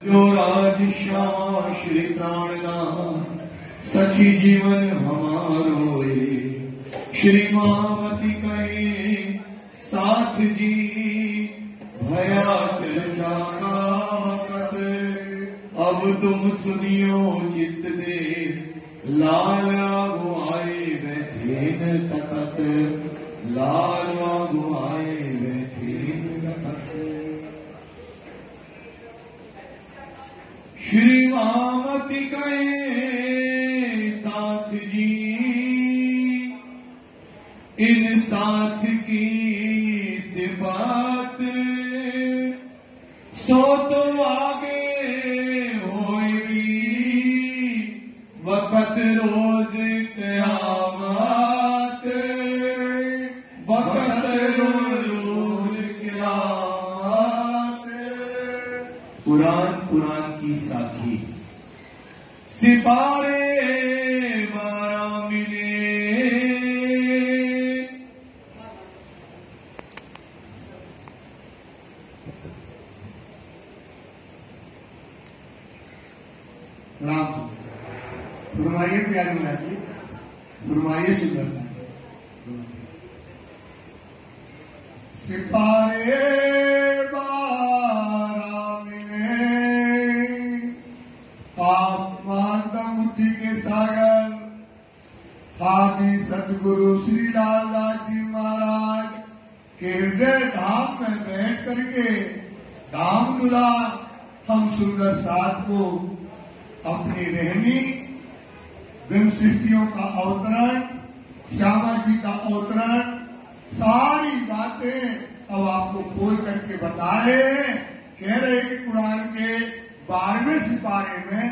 जो राज श्यामा श्री प्राणनाथ सखी जीवन हमारो श्री मामती कहे साथ जी भया चर्चा का वक़्त अब तुम सुनियो चित्त दे लाल गुआए बैठे न तकत लाल गुआए बैठे न तकत। श्री मामती कहे साथ जी इन साथ की सिफात सो तो आगे होगी वक़्त रोज क़यामत वक़्त रोज क़यामत। कुरान की साखी सिपारे 12 मिले फरमाइए प्यारे मुरादी, फरमाइए सुंदर सा सिपारे 12 मिले आप मानवमुक्ति के सागर आदि सतगुरु श्री लालदास जी महाराज के हृदय धाम में बैठ करके धाम दुलार हम सुंदर साथ को अपनी रहनी सृष्टियों का अवतरण श्यामा जी का अवतरण सारी बातें अब आपको खोल करके बता रहे हैं। कह रहे कि कुरान के 12वें सिपारे में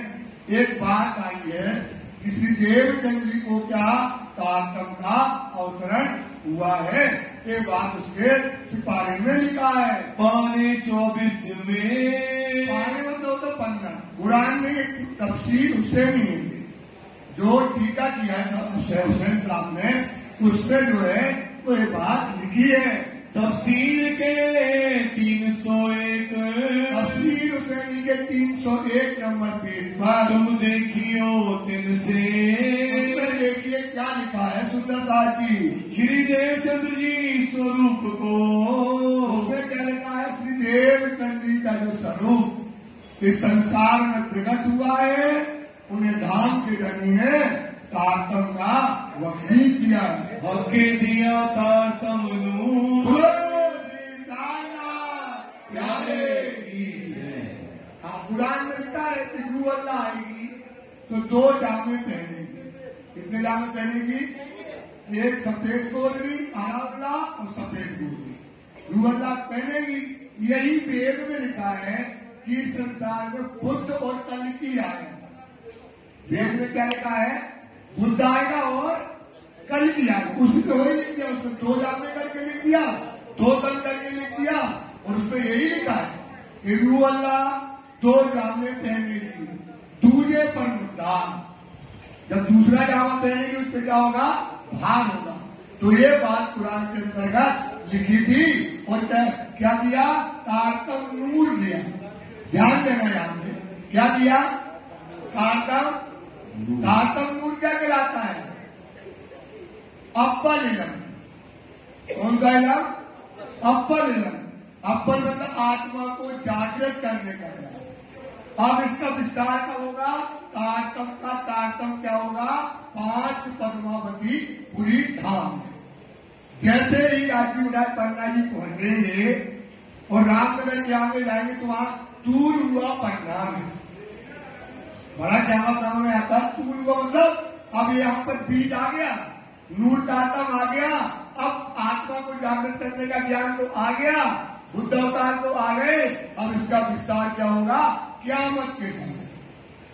एक बात आई है कि श्री देवचंद जी को क्या तारतम का अवतरण हुआ है। ये बात उसके सिपारे में लिखा है। पाने 24 में पाने मतलब तो 15 कुरान में एक तफसीर उससे नहीं है जो टीका किया था हुसैन साहब ने उसमें जो है तो ये बात लिखी है। तफसीर के 301 तफसीर हुसैनी के 301 नंबर पेज पर तुम देखियो 3 से देखिए क्या लिखा है सुंदर साथ जी। श्री देवचंद्र जी स्वरूप को उसमें क्या लिखा है श्री देवचंद्र जी का जो स्वरूप इस संसार में प्रकट हुआ है उन्हें धाम के धनी ने तारतम का बख्शीश दिया है। हके दिया तारतम कुरान में लिखा है कि रू अल्लाह आएगी तो 2 जामे पहनेगी। कितने जामे पहनेगी? एक सफेद गोदरी अल्लाह और सफेद गोदरी रू अल्लाह पहनेगी। यही वेद में लिखा है कि इस संसार में बुद्ध और कल्कि आएगा। वेद में क्या लिखा है? बुद्ध आएगा और कल्कि आएगा। उसमें वही लिख दिया, उसमें 2 जामे करके लिख दिया, 2 दल करके लिख दिया और उसमें यही लिखा है कि रू अल्लाह 2 जामे पहनेगी दूजे पर मुद्दा। जब दूसरा जामा पहनेगी उस पर क्या होगा? भार होगा। तो ये बात कुरान के अंतर्गत लिखी थी और क्या दिया? तारतम नूर दिया। ध्यान देना यहाँ पे क्या दिया? तारतम नूर क्या कहलाता है? अव्वल इलम। कौन सा इलम? अव्वल इलम। अव्वल मतलब आत्मा को जागृत करने का इलम। अब इसका विस्तार क्या होगा? तारतम का तारतम क्या होगा? 5 पद्मावती पूरी धाम है। जैसे ही राजीव राय पन्ना जी पहुंचेंगे और रामनगर के आगे जाएंगे तो वहां तूल हुआ पन्ना में बड़ा जहां काम में आता है। तूल हुआ मतलब अब यहाँ पर बीज आ गया, नूर तारतम आ गया, अब आत्मा को जागृत करने का ज्ञान तो आ गया, बुद्ध अवतार तो आ गए। अब इसका विस्तार क्या होगा? क्यामत के समय।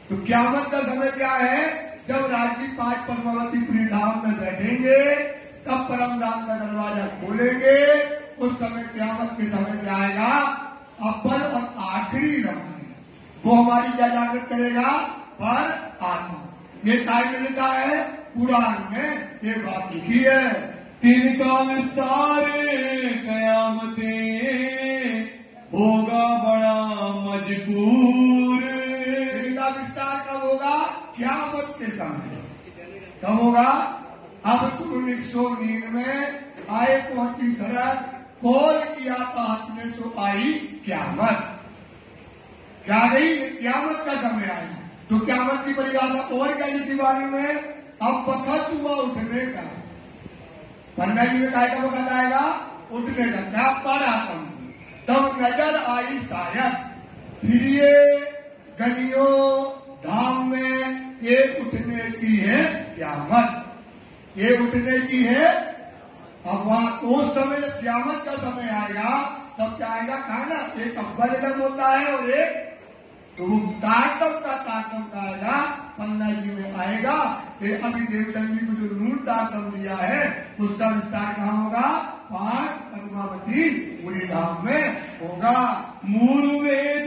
तो क्यामत का समय क्या है? जब राजी 5 पद्मावती धाम में बैठेंगे तब परम धाम का दरवाजा खोलेंगे। उस समय क्यामत के समय क्या आएगा? अव्वल और आखिरी रमाएगा। वो हमारी क्या जागृत करेगा? पर आत्मा। ये टाइम में लिखा है कुरान में, ये बात लिखी है। तिनका विस्तार कयामते होगा बड़ा मजबूर इसका विस्तार कब होगा? क़यामत के समय। कब होगा? अब तुम 199 आए 35 अरब कॉल किया था आपने, सो आई क़यामत। क्या गई? क़यामत का समय आया। तो क़यामत की परिभाषा और क्या लिखी वाणी में? अब वक्त हुआ उठने का। पंडा जी में काय का वक्त आएगा? उठने का। क्या पर आतम तब नजर आई शायद फिर ये गलियों धाम में ये उठने की है क़यामत। ये उठने की है। अब वहां उस समय जब क़यामत का समय आएगा तब क्या आएगा? कहा ना, एक अव्वल इलम होता है और एक तो वो ताकत का आएगा। पन्ना जी में आएगा। फिर अभी देवचंद जी को जो नूर ताकत दिया है उसका विस्तार कहाँ होगा? 5 पद्मावती पूरी धाम में होगा। मूल वेद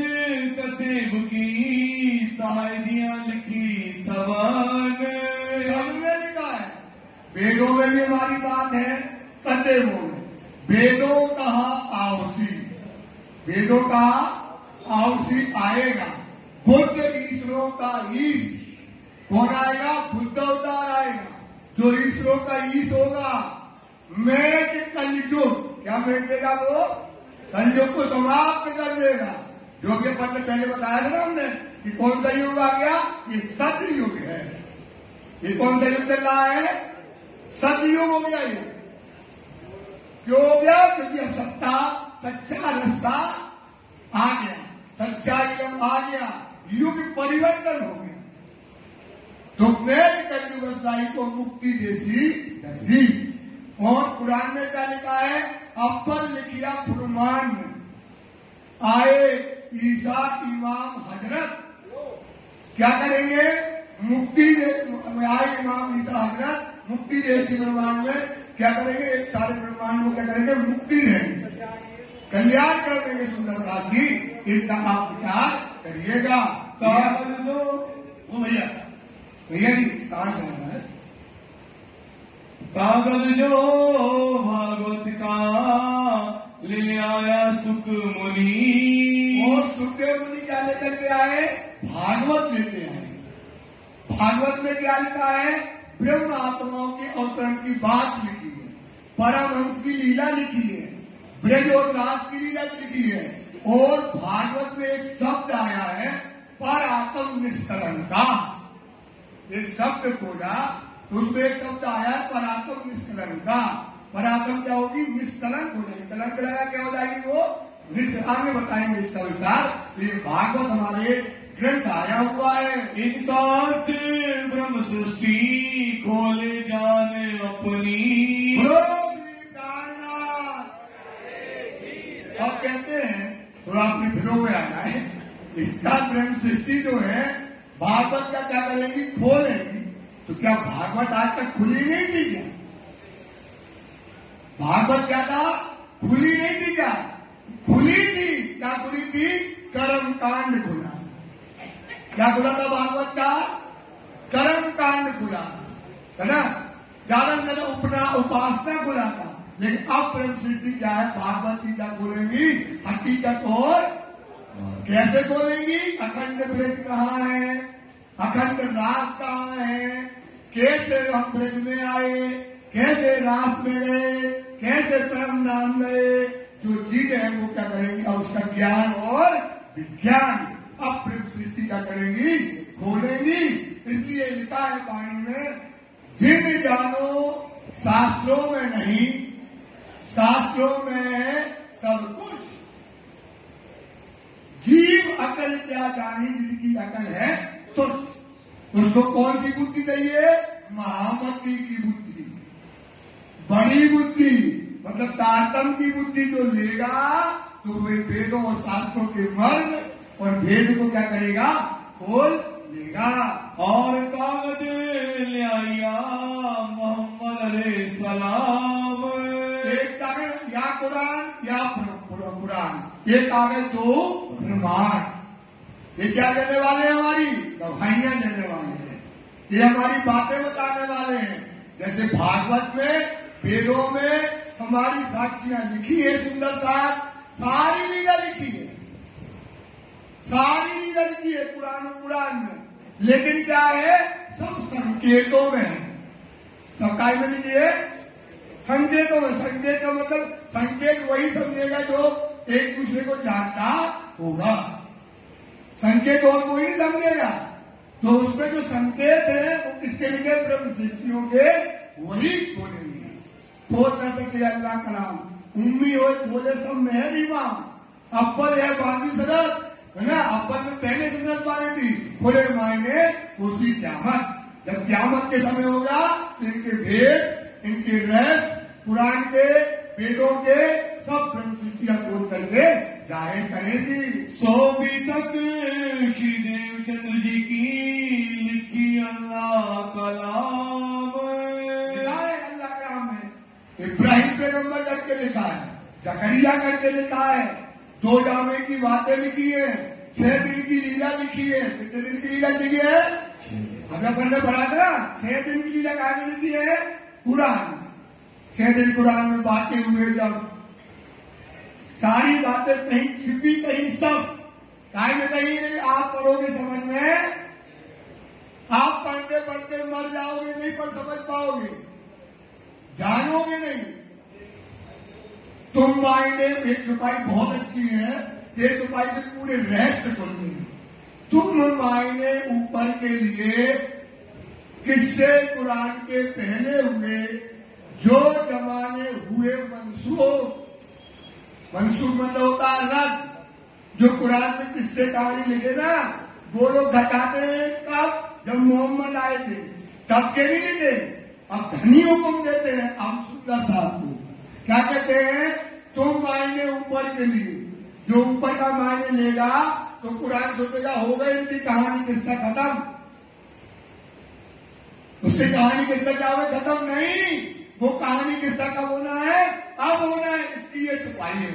कतेब की साहिदियां लिखी सवन। सबने लिखा है। वेदों में भी हमारी बात है। कतेबों में वेदों कहा आवसी, वेदों का आवसी आएगा। बुद्ध ईश्वरों का ईश कौन आएगा? बुद्ध अवतार आएगा जो ईश्वरों का ईश होगा। मेघ कलयुग, क्या मेघ देगा? वो कलयुग को समाप्त कर देगा। जो कि अपन ने पहले बताया था ना हमने कि कौन सा युग आ गया? ये सतयुग है। ये कौन सा युग चल रहा है? सतयुग हो गया ये। क्यों हो गया? क्योंकि अब सच्चा रास्ता आ गया, सच्चा इलम आ गया, युग परिवर्तन हो गया। तो मेघ कलयुग अस्थाई को मुक्ति देसी जगदीश। और कुरान में क्या लिखा है? अव्वल लिखिया फुरमान में आए ईसा इमाम हजरत क्या करेंगे? मुक्ति आए इमाम ईसा हजरत मुक्ति देसी ब्रह्मांड में क्या करेंगे? एक सारे ब्रह्मांड को क्या करेंगे? मुक्ति देंगे, कल्याण कर देंगे। सुंदरता जी, इसका आप विचार करिएगा। कागज दो वो भैया जी शांत रहना है। कागज जो भागवत का ले आया सुख मुनि। और सुखदेव मुनि क्या लेकर के आए? भागवत लेके आए। भागवत में क्या लिखा है? ब्रह्म आत्माओं के अवतरण की बात लिखी है, परमहंस की लीला लिखी है, ब्रज और रास की लीला लिखी है। और भागवत में एक शब्द आया है पर आत्म निष्कलन का। एक शब्द खोजा तो उसमें एक शब्द आया है पर आत्म निष्कलन का। पर आत्म क्या होगी? निष्कलन हो जाएगी। कलंक लगा क्या हो जाएगी? वो निष्कलन में बताएंगे इसका विस्तार। तो ये भागवत हमारे ग्रंथ आया हुआ है। इनका ब्रह्म सृष्टि खोले जाने अपनी। अब कहते हैं तो आपने फिर में आना है। इसका ब्रह्म सृष्टि जो है भागवत का क्या करेंगी? खोलेंगी। तो क्या भागवत आज तक खुली नहीं थी क्या? भागवत क्या था? खुली नहीं थी क्या? खुली थी। क्या खुली थी? कर्म कांड खुला। क्या खुला था भागवत का? कर्म कांड खुला था, समझा? ज्यादा से ज्यादा उपासना खुला था। लेकिन अब ब्रह्म सृष्टि क्या है? भागवत की क्या खोलेंगी? हकीकत और कैसे खोलेंगी? अखंड ब्रज कहाँ है? अखंड रास कहाँ है? कैसे हम ब्रज में आए? कैसे रास में गए? कैसे परम नाम गए? जो चीजें हैं वो क्या करेंगी? अब उसका ज्ञान और विज्ञान अब ब्रह्म सृष्टि क्या करेंगी? खोलेंगी। इसलिए लिखा है वाणी में, जिन जानो शास्त्रों में नहीं, शास्त्रों में है सब कुछ। जीव अकल क्या जानी, जिसकी अकल है तुझ। उसको कौन सी बुद्धि चाहिए? महामती की बुद्धि, बड़ी बुद्धि, मतलब तारतम की बुद्धि जो लेगा तो वे वेदों और शास्त्रों के मर्म और भेद को क्या करेगा? खोल लेगा। और कागज ले आया मोहम्मद अलैहिस्सलाम। एक कागज या कुरान या पुराण, ये कागज दो प्रमाण। ये क्या देने वाले हैं? हमारी गवाहियां देने वाले हैं। ये हमारी बातें बताने वाले हैं। जैसे भागवत में, वेदों में हमारी साक्षियां लिखी है। सुंदर साहब सारी लीला लिखी है, सारी लीला लिखी है पुराण में। लेकिन क्या है, सब संकेतों में है। सब काय में लिखिए, संकेतों में। संकेत का मतलब संकेत वही समझेगा जो एक दूसरे को जानता होगा। संकेत और कोई नहीं समझेगा। तो उसमें जो संकेत है वो किसके लिखे, ब्रह्म सृष्टियों के वही बोलेंगे। बोल न सके अल्लाह कलाम, उम्मी हो बोले सब में इमाम। अव्वल है बाकी सनत है ना, अव्वल में पहले सनत मानी थी, खुले मायने उसी क्यामत। जब क्यामत के समय होगा तो इनके भेद, इनके रहस्य, कुरान के, वेदों के सब ब्रह्म सृष्टियां खोल करके जाहिर करेगी। सो भी तक श्री देवचंद्र जी की लिखी अल्लाह कलाम, लिखा है अल्लाह कलाम में। इब्राहिम पैगंबर करके लिखा है, जकरिया करके लिखा है, 2 जामे की बातें लिखी है, 6 दिन की लीला लिखी है। कितने दिन की लीला लिखी है? अभी अपन ने पढ़ा था, 6 दिन की लीला कहाँ में लिखी है? कुरान। 6 दिन कुरान में बातें हुए, जब सारी बातें कहीं छिपी कहीं सब, कहीं में कहीं नहीं। आप पढ़ोगे समझ में, आप पढ़ते पढ़ते मर जाओगे, नहीं पर समझ पाओगे, जानोगे नहीं। तुम मायने एक छुपाई बहुत अच्छी है, ये छुपाई से पूरे रहस्य खुलते हैं। तुम मायने ऊपर के लिए किससे कुरान के पहले हुए, जो जमाने हुए मंसूख। मंसूख मतलब होता है रद्द। जो कुरान में किससे कहानी लिखे ना, वो लोग घटाते हैं कब, जब मोहम्मद आए थे तब के नहीं लिखे। अब धनी हुक्म देते हैं आप सुंदर साहब को, क्या कहते हैं, तुम मायने ऊपर के लिए, जो ऊपर का मायने लेगा तो कुरान सोचेगा हो गई इनकी कहानी किसका खत्म, उसकी कहानी किसका क्या हुआ खत्म नहीं। वो कहानी किसका कब होना है, अब होना है, इसकी ये छुपाई है।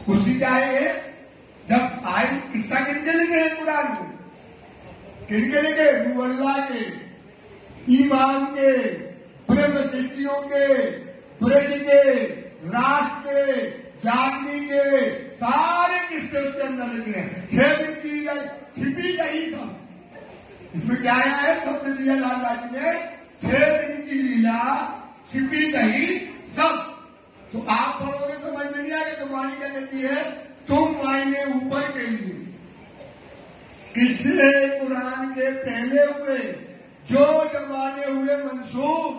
उसकी क्या है, जब आए किसका किनके लिखे हैं कुरान को, किनके लिखे, रूह अल्लाह के, ईमान के, ब्रह्म सृष्टियों के, ब्रज के, रात के, जागनी के, सारे किस्से उसके अंदर लिखे हैं। 6 दिन की छिपी गई सब। इसमें क्या है, सबने दिया लाल जी ने, 6 दिन की लीला छिपी गई सब। तो आप पढ़ोगे समझ में नहीं आएगा। तो वाणी क्या कहती है, तुम मायने ऊपर के लिए किसने कुरान के पहले हुए, जो जमाने हुए मंसूख।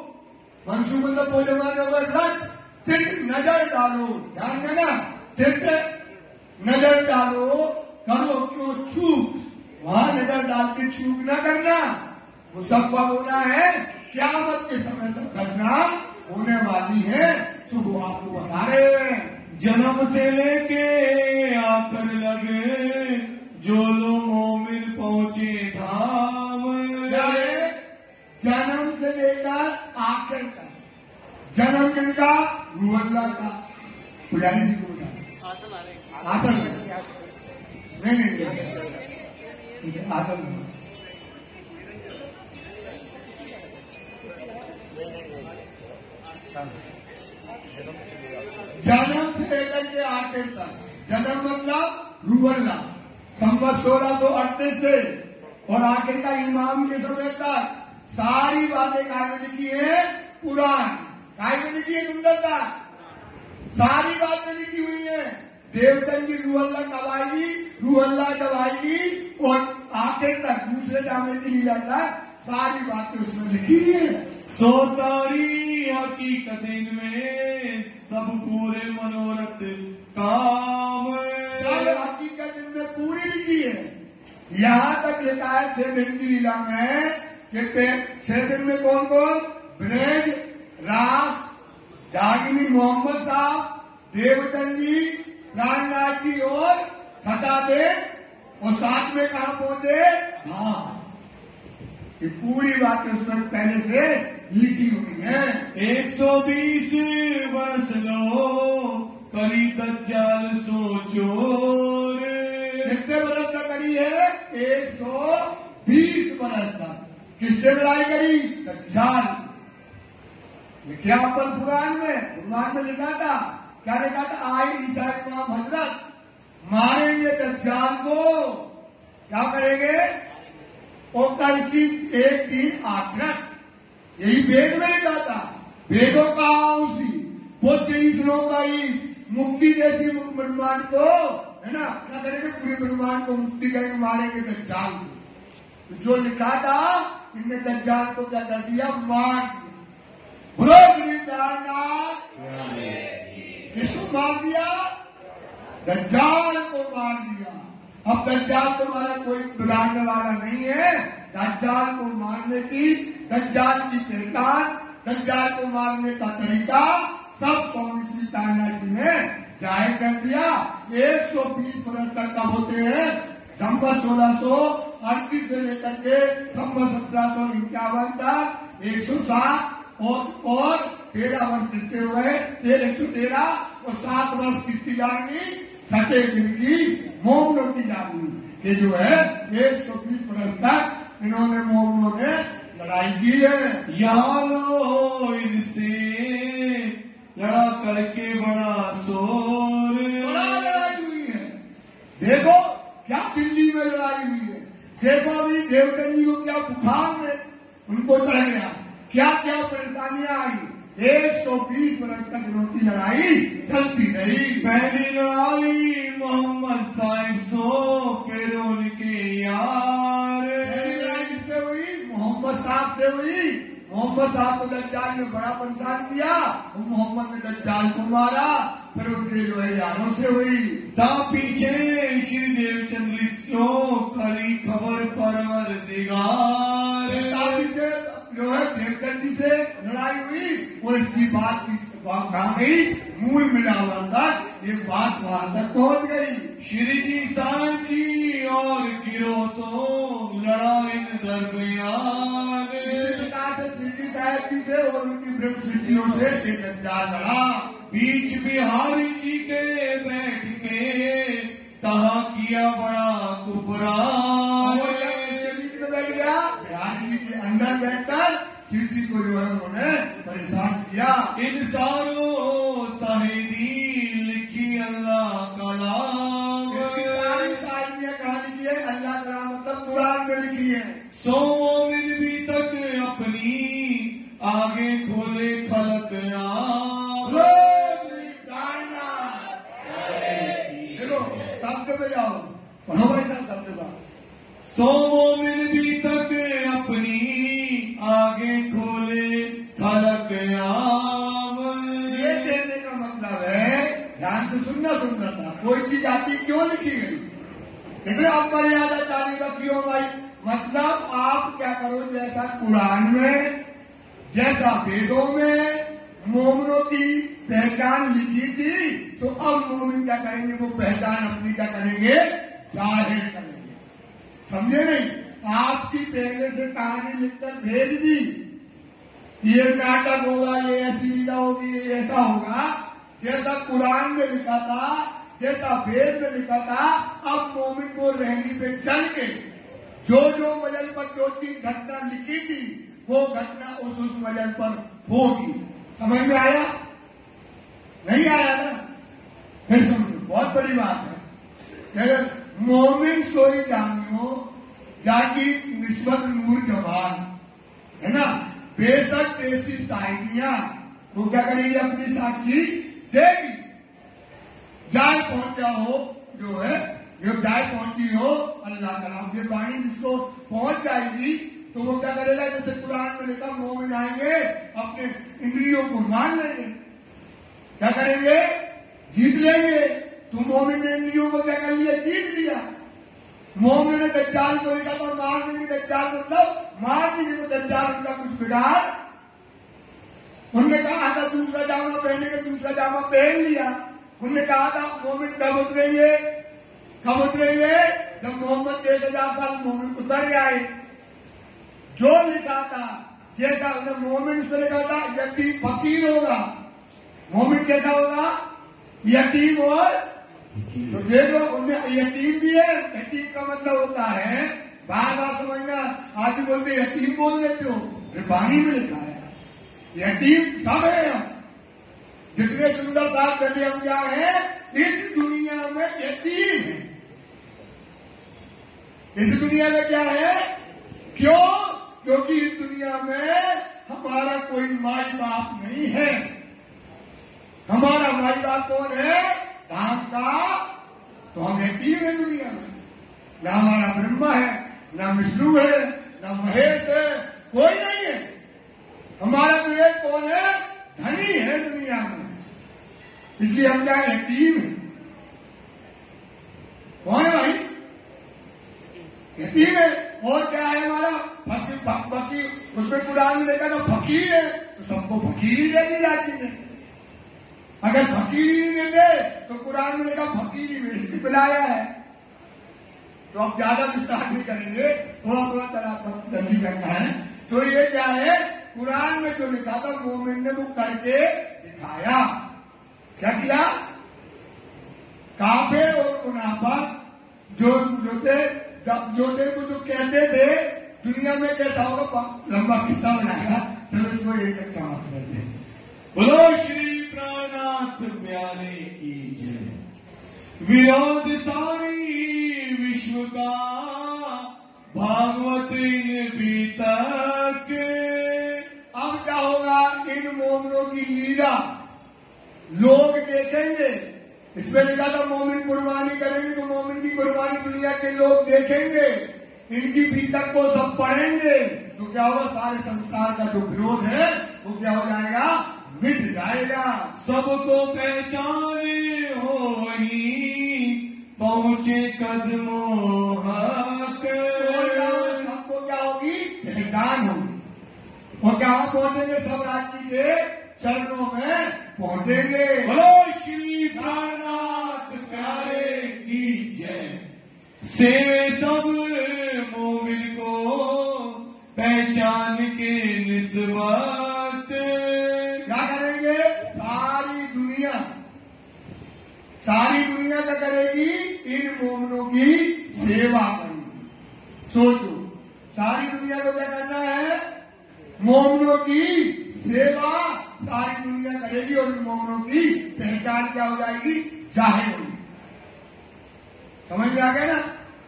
मंसूख मतलब वो जमाने हुए रद्द। तिक नजर डालो, ध्यान देना, तिक नजर डालो, करो क्यों चूक, वहां नजर डाल के चूक न करना। मुसब्बा होना है, क़यामत के समय तक घटना होने वाली है। सुबह आपको बता रहे हैं, जन्म से लेके आकर लगे, जो लोग मोमिन पहुंचे धाम। क्या है, जन्म से लेकर आखिर तक। जन्म किनका, रूह अल्लाह का। पुजारी जी को बता, आसन नहीं आसन नहीं। जन्म से लेकर के आखिर तक। जन्म मतलब रूह अल्लाह, संवत 1638 से और आखिर का इमाम के समय तक सारी बातें काय में लिखी है, कुरान काय में लिखी है, सुंदरता सारी बातें लिखी हुई है। देवतन की रूह अल्लाह कब आएगी, रूह अल्लाह जब आएगी, और आखिर तक दूसरे जामे की लीला तक सारी बातें उसमें लिखी है। सो सारी हकीकत इनमें, सब पूरे मनोरथ काम। सब हकीकत इनमें पूरी लिखी है। यहाँ तक लिखा है 6 दिन की लीला में कि 6 दिन में कौन कौन, ब्रज, रास, जागनी मोहम्मद साहब, देवचंद जी, प्राणनाथ जी और छठा दिन, और 7 में कहा पहुंचे, धाम। ये पूरी बातें उसमें पहले से लिखी हुई है। 120 वर्ष लो करी दज्जाल सोचो रे। कितने बरस तक करी है, 120 बरस तक। किससे लड़ाई करी, दज्जाल। लिखा अपन कुरान में लिखा था, क्या लिखा था, आए ईसा इमाम हजरत मारेंगे दज्जाल को। क्या करेंगे, और कलसी 1-3 आखिरत, यही वेद में लिखा था। वेदों का उसी बुद्ध ईश्वरों का ही मुक्ति जैसी ब्रह्मांड को, है ना, क्या करेंगे, पूरे ब्रह्मांड को मुक्ति करके मारेंगे दज्जाल को। तो जो लिखा था इनने दज्जाल को क्या कर दिया, मार दिया। बोलो गरीबनाथ, किसको मार दिया, दज्जाल को मार दिया। अब दज्जाल तुम्हारा कोई बिगाड़ने वाला नहीं है। दज्जाल को मारने की, दज्जाल की पहचान, दज्जाल को मारने का तरीका सब कम्युनिस्ट टाइमला जी ने जाहिर कर दिया। 120 वर्ष तक कब होते हैं, संवत 1638 से लेकर के संवत 1751 तक 107 और 13 वर्ष किसके हुए, 113 और 7 वर्ष किसकी जानी, छठे दिन की मोमनों की जानी। ये जो है 120 वर्ष तक इन्होंने मोमनों ने लड़ाई की है। यारो इनसे लड़ा करके बड़ा शोर, बड़ा लड़ाई हुई है। देखो क्या दिल्ली में लड़ाई हुई है, देखो अभी देवचंद जी को क्या बुखार में उनको चढ़ गया, क्या क्या परेशानियां आई। 120 वर्ष तक इनकी लड़ाई चलती रही। पहली लड़ाई मोहम्मद साहिब सो, फिर उनके यार। पहली लड़ाई किससे हुई, मोहम्मद साहब से हुई। मोहम्मद साहब को दज्जाल ने बड़ा परेशान किया, और मोहम्मद ने दज्जाल को मारा, फिर उनके जो है यारों से हुई। ता पीछे श्री देवचंद्र खरी खबर परवर दिगार, पीछे जो है देवचंद जी से लड़ाई हुई, और इसकी बात की कहा गई, मूल मिला हुआ था, ये बात वहां तक पहुंच गई। श्री जी साहब जी और गिरोसो लड़ा इन दरमियान। श्री जी साहब जी से और उनकी ब्रह्म सिद्धियों से दज्जाल लड़ा। बीच बिहारी जी के बैठ के तहा किया बड़ा कुफरान। बीच में बैठ गया, बिहारी जी के अंदर बैठकर शिव जी को जो है उन्होंने परेशान किया। इन सारों साहिदी लिखी अल्लाह कलाम, सारी शायरियां कहाँ लिखी है, अल्लाह कलाम मतलब कुरान में लिखी है। 100 मोमिन भी तक अपनी आगे खोले खलक आम। देखो शब्द पे जाओ, पढ़ो भाई साहब शब्द का। 100 मोमिन भी तक अपनी आगे खोले खलक आम। ये कहने का मतलब है, ध्यान से सुनना था, कोई चीज आती क्यों लिखी गई, देखो आप मर्यादा चाली का क्यों भाई, मतलब आप क्या करो, जैसा कुरान में, जैसा वेदों में मोमिनों की पहचान लिखी थी, तो अब मोमिन क्या करेंगे, वो पहचान अपनी क्या करेंगे, जाहिर करेंगे। समझे नहीं, आपकी पहले से कहानी लिखकर भेज दी, ये नाटक होगा, ये ऐसी लीला होगी, ये ऐसा होगा, जैसा कुरान में लिखा था, जैसा वेद में लिखा था। अब मोमिन को रहनी पे चल के जो जो वजन पर जो चीज घटना लिखी थी, वो घटना उस वजन पर होगी। समझ में आया, नहीं आया ना, फिर समझो, बहुत बड़ी बात है। अगर मोमिन सोई जानियो जाकी निस्बत नूर जवान, है ना, बेशक ऐसी शायदियां वो क्या करेगी, अपनी साक्षी देगी। जाए पहुंचा हो जो है, जो जाए पहुंची हो अल्लाह कलाम की वाणी जिसको पहुंच जाएगी, तो वो क्या करेगा, जैसे कुरान में लिखा, मोमिन आएंगे अपने इंद्रियों को मान लेंगे, क्या करेंगे, जीत लेंगे। तो मोमिन ने इंद्रियों को क्या कर लिया, जीत लिया। मोमिन ने दज्जाल को लिखा था मार देंगे, दज्जाल मतलब मार देंगे, तो दज्जाल उनका कुछ बिगाड़, उनने कहा था दूसरा जामा पहनेंगे, दूसरा जामा पहन लिया। उनने कहा था मोमिन कब उतरेंगे, कब उतरेंगे, जब मोहम्मद 1000 साल मोमिन उतर आए। जो लिखा था, जैसा मोमिन उसने लिखा था, यतीम फकीर होगा, मोमिन कैसा होगा, यतीम और तो देखो उनमें यतीम भी है। यतीम का मतलब होता है, बार बार समझना, आज भी बोलते यतीम बोल देते हो, फिर वाणी में लिखा है यतीम सब है। हम जितने सुंदर साथ बैठे हम क्या है, इस दुनिया में यतीम है। इस दुनिया में क्या है, क्यों? क्योंकि इस दुनिया में हमारा कोई माई बाप नहीं है। हमारा माई बाप कौन है? धाम का। तो हम यतीम है दुनिया में। न हमारा ब्रह्मा है, न विष्णु है, न महेश है, कोई नहीं है। हमारा तो एक कौन है? धनी है दुनिया में। इसलिए हम क्या यतीम है। कौन है भाई? यतीम है। और क्या है हमारा? फकीर। उसमें कुरान में देखा तो फकीर है, तो सबको फकीर ही दे दी जाती है। अगर फकीर ही नहीं देते तो कुरान में देखा फकीर ही वेश बुलाया है। तो अब ज्यादा विस्तार नहीं करेंगे, थोड़ा थोड़ा तरह जल्दी करना है। तो ये क्या है? कुरान में जो लिखा था मोमिन ने वो करके दिखाया। क्या किया? काफिर और मुनाफिक जो थे वो जो कहते थे दुनिया में कैसा होगा, लंबा किस्सा बनाएगा। चलो इसको एक अच्छा बात करते हैं। बोलो श्री प्राणनाथ प्यारे की जय। विरोध सारी विश्व का भागवत इन बीतक। अब क्या होगा? इन मोमिनों की लीला लोग देखेंगे। इसमें लिखा था मोमिन कुर्बानी करेंगे, तो मोमिन की कुर्बानी दुनिया के लोग देखेंगे। इनकी बीतक को सब पढ़ेंगे। तो क्या होगा? सारे संसार का जो विरोध है वो क्या हो जाएगा? मिट जाएगा। सबको पहचाने हो वहीं पहुंचे कदमों हक। सबको क्या होगी? पहचान होगी। और क्या पहुंचेंगे? सब राज्य के चरणों में पहुंचेंगे। बोलो श्री प्राणनाथ प्यारे की जय। सेवे सब मोमिन को पहचान के निस्बत। क्या करेंगे? सारी दुनिया क्या करेगी? इन मोमिनों की सेवा करेगी। सोचो, सारी दुनिया को क्या करना है? मोमिनों की सेवा सारी दुनिया करेगी और इन मोमिनों की पहचान क्या हो जाएगी? जाहिर होगी। समझ में आ गया ना?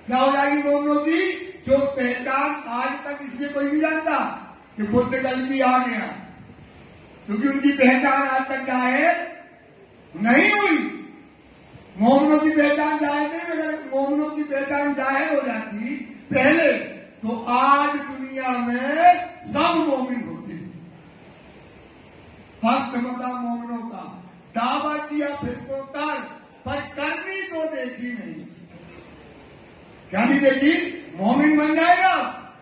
क्या हो जाएगी मोमिनों की? जो पहचान आज तक इसलिए कोई नहीं जानता कि बुद्ध गलती आ गया, क्योंकि उनकी पहचान आज तक क्या है? नहीं हुई। मोमिनों की पहचान जाहिर नहीं। अगर मोमिनों की पहचान जाहिर हो जाती पहले, तो आज दुनिया में सब मोमिन होते। हक समझा मोमिनों का दावा किया फिरकों पर करनी तो देखी नहीं। क्या नहीं देखी? मोमिन बन जाएगा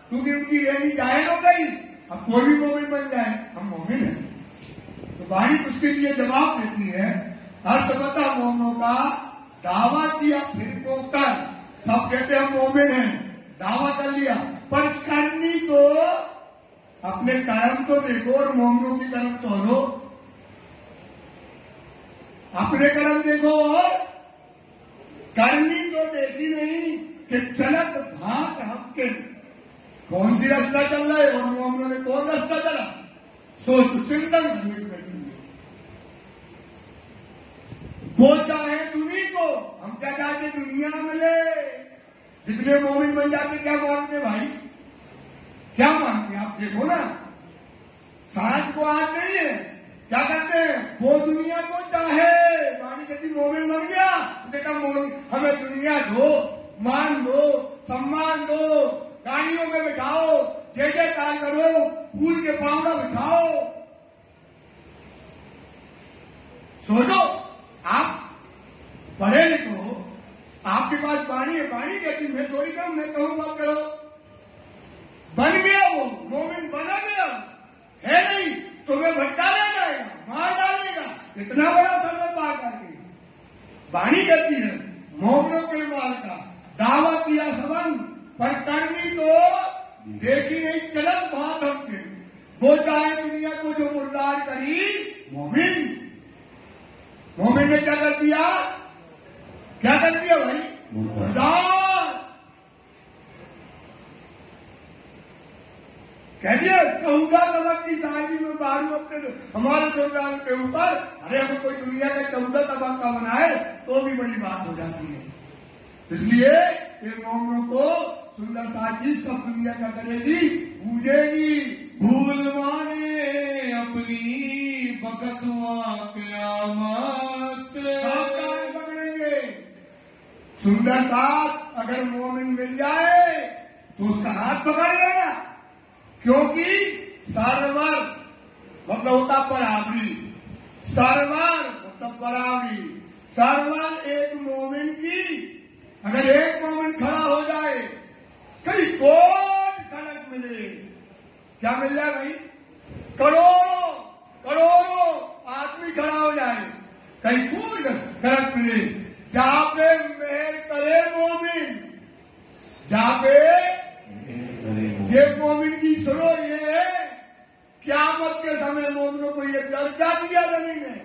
क्योंकि उनकी रैली जाहिर हो गई। अब कोई भी मोमिन बन जाए, हम मोमिन हैं। तो वाणी उसके लिए जवाब देती है, हर समझता मोमिनों का दावा किया फिरकों कर। सब कहते हम मोमिन हैं, दावा कर लिया, पर करनी तो अपने कर्म तो देखो और मोमिनों की कर्म तो लो। अपने कर्म देखो और करनी तो देखी नहीं कि चलत भात हक्के। कौन सी रास्ता चल रहा है और मोमिनों ने कौन रास्ता चला? सोच चिंतन करने की बैठी है। वो चाहे दुनिया को, हम क्या चाहते? दुनिया मिले। जितने मोमिन बन जाते क्या मानते भाई? क्या मानते? आप देखो ना, सांझ को आज नहीं है। क्या कहते हैं? वो दुनिया को चाहे। मानी कहती मोमिन बन गया, देखा हमें दुनिया दो, मान दो, सम्मान दो, गाड़ियों में बिठाओ, जय जयकार करो, फूल के पावड़ा बिठाओ। सोचो, आप पढ़े लिखो, आपके पास वाणी है, वाणी कहती मैं थोड़ी कहूं, मैं कहूं मत करो। बन गया वो मोमिन, बना गया है नहीं, तुम्हें भटकाया जाएगा, मार डालेगा, इतना बड़ा समय पार करके। वाणी कहती है मोमिनों के माल का दावा किया सबन, पर करनी तो देखी नहीं चलत बात हमके। वो चाहे दुनिया को जो मुर्दार करी मोमिन। मोमिन ने क्या कर दिया? क्या कर दिया भाई? मुर्दार कह दिया। कहूंगा तबक की शायरी में बारू अपने हमारे प्रोग्राम के ऊपर, अरे हम कोई दुनिया का 14 तबक का बनाए तो भी बड़ी बात हो जाती है। इसलिए इन मोमिनों को सुंदर साथी सब दुनिया का करेगी, पूजेगी। भूल माने अपनी बकतुआ क़यामत, सब कान पकड़ेंगे। सुंदर साथ अगर मोमिन मिल जाए तो उसका हाथ पकड़ लेना, क्योंकि सरवर मतलब होता बराबरी, सरवर मतलब बराबरी। सरवर एक मोमिन की, अगर एक मोमिन खड़ा हो जाए, कई कोट खड़क मिले। क्या मिल जाए भाई? करोड़ों करोड़ों आदमी खड़ा हो जाए, कई कोट खड़क मिले। जहां पे मेहर करे मोमिन, जहां पे ये मोमिन की सुनो, ये है क़यामत के समय मोमिनों को ये दर्जा दिया नबी ने।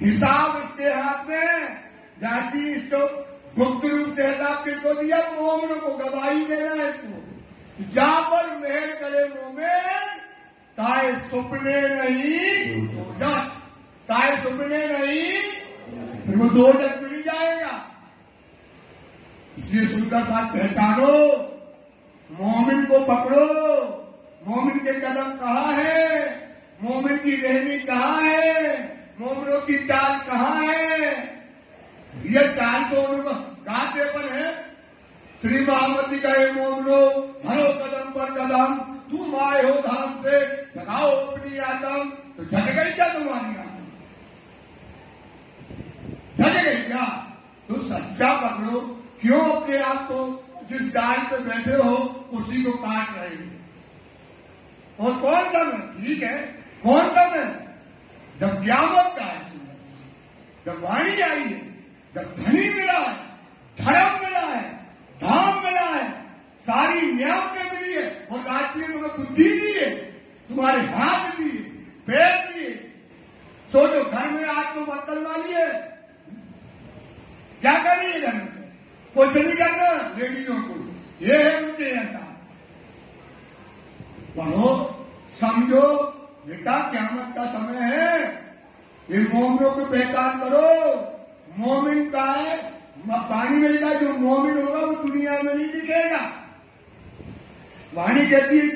हिसाब इसके हाथ में, जाति इसको गुप्त रूप से हिसाब किसको दिया? मोमिनों को गवाही देना है इसको। जहां पर मेहर करे मोमिन, ताए सुपने नहीं सो जा, ताए सुपने नहीं, फिर वो दो जग मिल जाएगा। इसलिए सुनकर बात पहचानो, मोमिन को पकड़ो। मोमिन के कदम कहाँ है? मोमिन की रहनी कहाँ है? मोमिनों की चाल कहाँ है? ये चाल तो उनको गाते पर है। श्री महामती का ये मोमिनो धरो कदम पर कदम, तुम आए हो धाम से, जगाओ अपनी आदम। तो जग गई क्या तुम्हारी आदम? जग गई क्या? तो सच्चा पकड़ो। क्यों अपने आप को जिस डाल पे बैठे हो उसी को काट रहे हो? और कौन सा में? ठीक है, कौन सा में? जब क़यामत का है, जब वाणी आई है, जब धनी मिला है, धर्म मिला है, धाम मिला है, सारी न्यामतें मिली है, और राज्य ने तुम्हें बुद्धि दी है, तुम्हारे हाथ दिए, पैर दिए। सोचो घर में आज तो बर्तन वाली है, क्या कर रही है घर में? कुछ नहीं करना लेडीजों को, ये है उनके ऐसा। पढ़ो, समझो बेटा, क़यामत का समय है। ये मोमिनों को पहचान करो। मोमिन का है, वाणी मिलेगा, जो मोमिन होगा वो दुनिया में नहीं दिखेगा। वाणी कहती है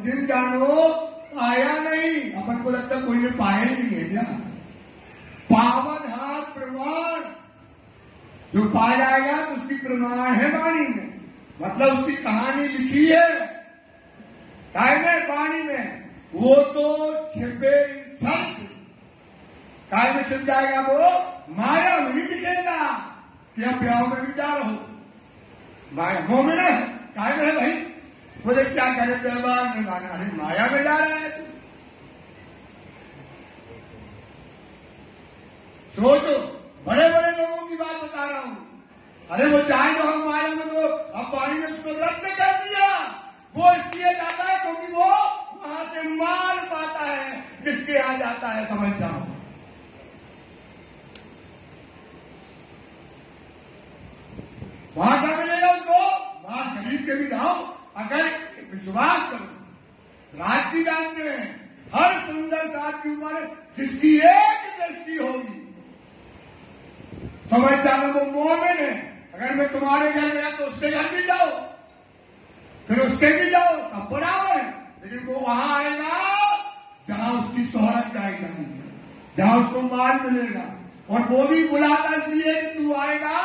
जिन जानो पाया नहीं। अपन को लगता है कोई ने पाया ही नहीं है क्या? पावन हाथ प्रमाण, जो पा जाएगा तो उसकी प्रमाण है वाणी में, मतलब उसकी कहानी लिखी है टाइम में वाणी में। वो तो छिपे छल से काय में छिप जाएगा, वो माया में नहीं दिखेगा कि अब ब्याह में भी जा रहो। माया मोमिन है, काय में है भाई? बोले क्या करे, व्यवहार में माना, अरे माया में जा रहा है तू। सोचो, बड़े बड़े लोगों की बात बता रहा हूं। अरे वो चाहे तो हम माया में, तो अब पानी ने उसको रद्द कर दिया। वो इसलिए जाता है क्योंकि वो वहां से माल पाता है, जिसके यहां जाता है। समझ जाओ, वहां क्या मिलेगा उसको? वहां खरीद के भी जाओ। अगर विश्वास करो, राज्य जानते हैं हर सुंदर साथ के ऊपर जिसकी एक दृष्टि होगी, समझ जाना वो मोमिन है। अगर मैं तुम्हारे घर गया तो उसके घर भी जाओ, फिर उसके भी जाओ, तब बराबर है। लेकिन वो वहां आएगा जहां उसकी शोहरत जाएगी, जहां उसको माल मिलेगा। और वो भी बुलाता इसलिए कि तू आएगा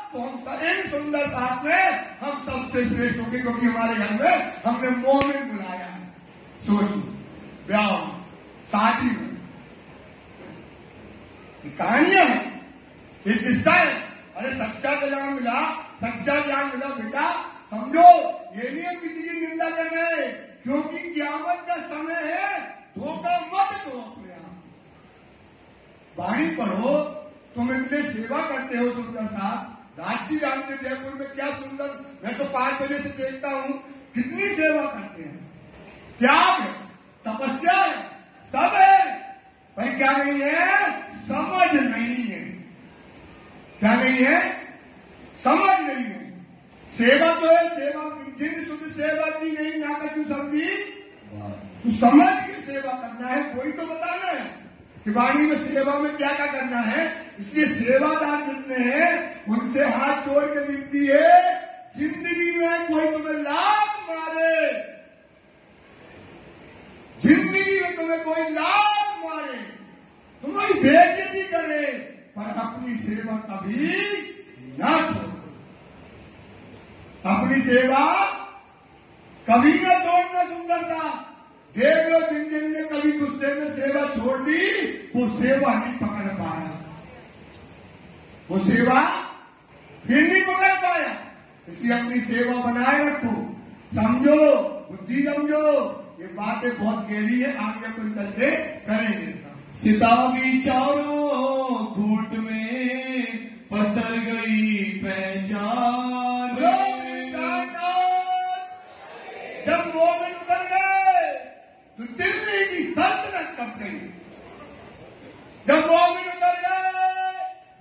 तो हम इन सुंदर साथ में हम सबसे श्रेष्ठ होंगे, क्योंकि हमारे घर में हमने मोमिन बुलाया है। सोचो, ब्याह शादी में कहानियां हैं, एक किस्सा है। अरे सच्चा ज्ञान मिला, सच्चा ज्ञान मिला बेटा, समझो। ये नहीं हम किसी की निंदा कर रहे, क्योंकि क़यामत का समय है। धोखा मत दो अपने आप। वाणी पढ़ो, तुम इतने सेवा करते हो सुंदर साथ। राज्य जानते जयपुर में क्या सुंदर, मैं तो 5 बजे से देखता हूं कितनी सेवा करते हैं। त्याग है, तपस्या है, सब है, पर क्या नहीं है? समझ नहीं है। क्या नहीं है? समझ नहीं है। सेवा तो है, सेवा जिन शुद्ध सेवा की नहीं ना क्यों समझी, तो समझ के सेवा करना है। कोई तो बताना है कि वाणी में सेवा में क्या क्या करना है। इसलिए सेवादार जितने हैं उनसे हाथ जोड़ के विनती है, जिंदगी में कोई तुम्हें लात मारे, जिंदगी में तुम्हें कोई लात मारे, तुम्हारी बेइज्जती करे, पर अपनी सेवा कभी ना छोड़ो। अपनी सेवा कभी ना छोड़ना। सुंदरता देख लो, जिन जिन ने कभी गुस्से में सेवा छोड़ दी, वो सेवा नहीं पकड़ पाया, वो सेवा फिर नहीं पकड़ पाया। इसलिए अपनी सेवा बनाए रखो, समझो, बुद्धि समझो। ये बातें बहुत गहरी है, आगे अपन चलते करेंगे। सितावी चारों घूट में पसर गई पहचान। जब मोमिन उतर गए तो दिल्ली की सल्तनत कब गई। जब मोमिन उतर गए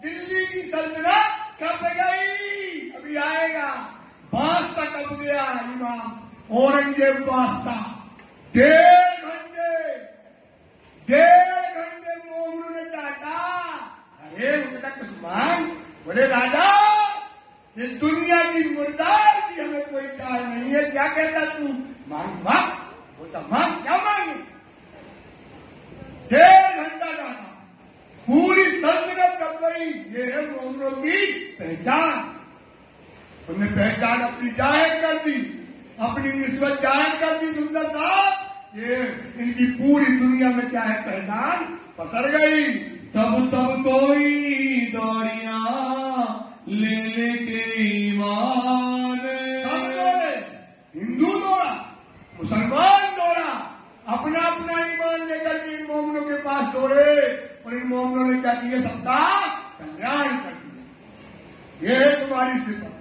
दिल्ली की सल्तनत कब गई। अभी आएगा। बादशाह कब गया इमाम औरंगजेब बादशाह। 1.5 घंटे मोमिनों ने डांटा। अरे उनका कुछ मांग। बोले राजा, इस दुनिया की मुर्दार की हमें कोई चाल नहीं है। क्या कहता तू? मांग मांग। बोलता मांग, क्या मांगे? 1.5 घंटा डांटा, पूरी सल्तनत कब गई। ये है मोमिनों की पहचान। उन्हें पहचान अपनी जाहिर कर दी, अपनी निस्बत जाहिर कर दी। सुंदरता ये इनकी पूरी दुनिया में क्या है, पहचान पसर गई। तब सब कोई दौड़िया ले लेके ईमान। सब दौड़े, हिंदू दौड़ा, मुसलमान दौड़ा, अपना अपना ईमान लेकर के इन मोमिनों के पास दौड़े। और इन मोमिनों ने क्या किया, सबका कल्याण कर दिया। ये है तुम्हारी सिफत।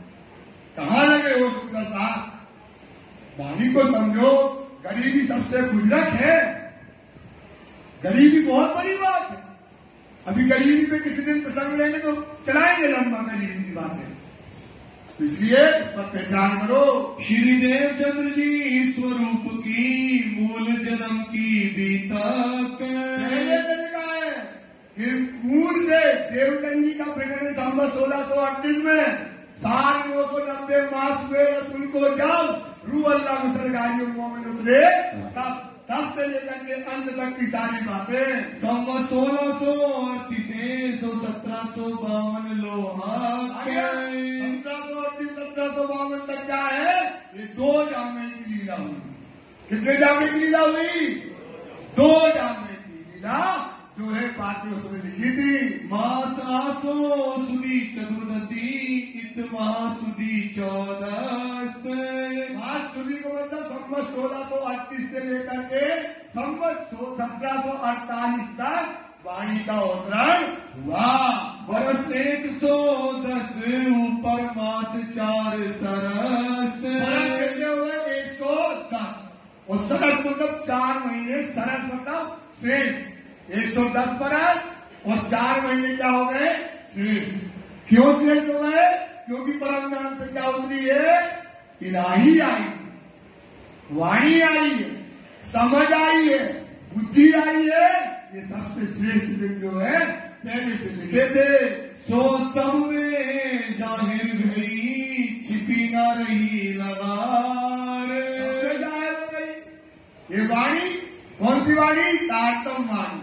कहां लगे हो सुंदरता? वाणी को समझो। गरीबी सबसे बुजुर्ग है। गरीबी बहुत बड़ी बात है। अभी गरीबी पे किसी दिन प्रसंग लेंगे तो चलाएंगे लंबा गरीबी की बातें। इसलिए इस पर पहचान करो। श्री देवचंद्र जी स्वरूप की मूल जन्म की बीतक। पहले तरीका है कि मूल से देवचंद जी का प्रकरण संवत 1638 में 990 मास हुए रसूल को जब रूह अल्लाह में सरगारियों मोमिन उतरे, तब से लेकर के अंत तक की सारी बातें। संवत 1638 से 1752 लोहा 1738 1752 तक क्या है, ये 2 जामे की लीला हुई। कितने जामे की लीला हुई? 2 जामे की लीला जो है बातें उसमें लिखी थी। मास आसो सुदी चतुर्दशी इत महासुदी 14। मास सुदी को मतलब संवत 1638 से लेकर के संवत 1748 तक वाणी का अवतरण हुआ। वर्ष 110 ऊपर मास 4 सरस। कितने हुए? 110। और सरस मतलब 4 महीने, सरस मतलब श्रेष्ठ। 110 बरस और 4 महीने क्या हो गए? श्रेष्ठ। क्यों श्रेष्ठ हो गए? क्योंकि परम धाम से क्या उतरी है? इलाही आई है, वाणी आई है, समझ आई है, बुद्धि आई है। ये सबसे श्रेष्ठ दिन जो है पहले से लिखे थे। सो सब में जाहिर भई छिपी ना रही लगार। सबसे जाहिर हो गई ये वाणी। कौन सी वाणी? तारतम वाणी।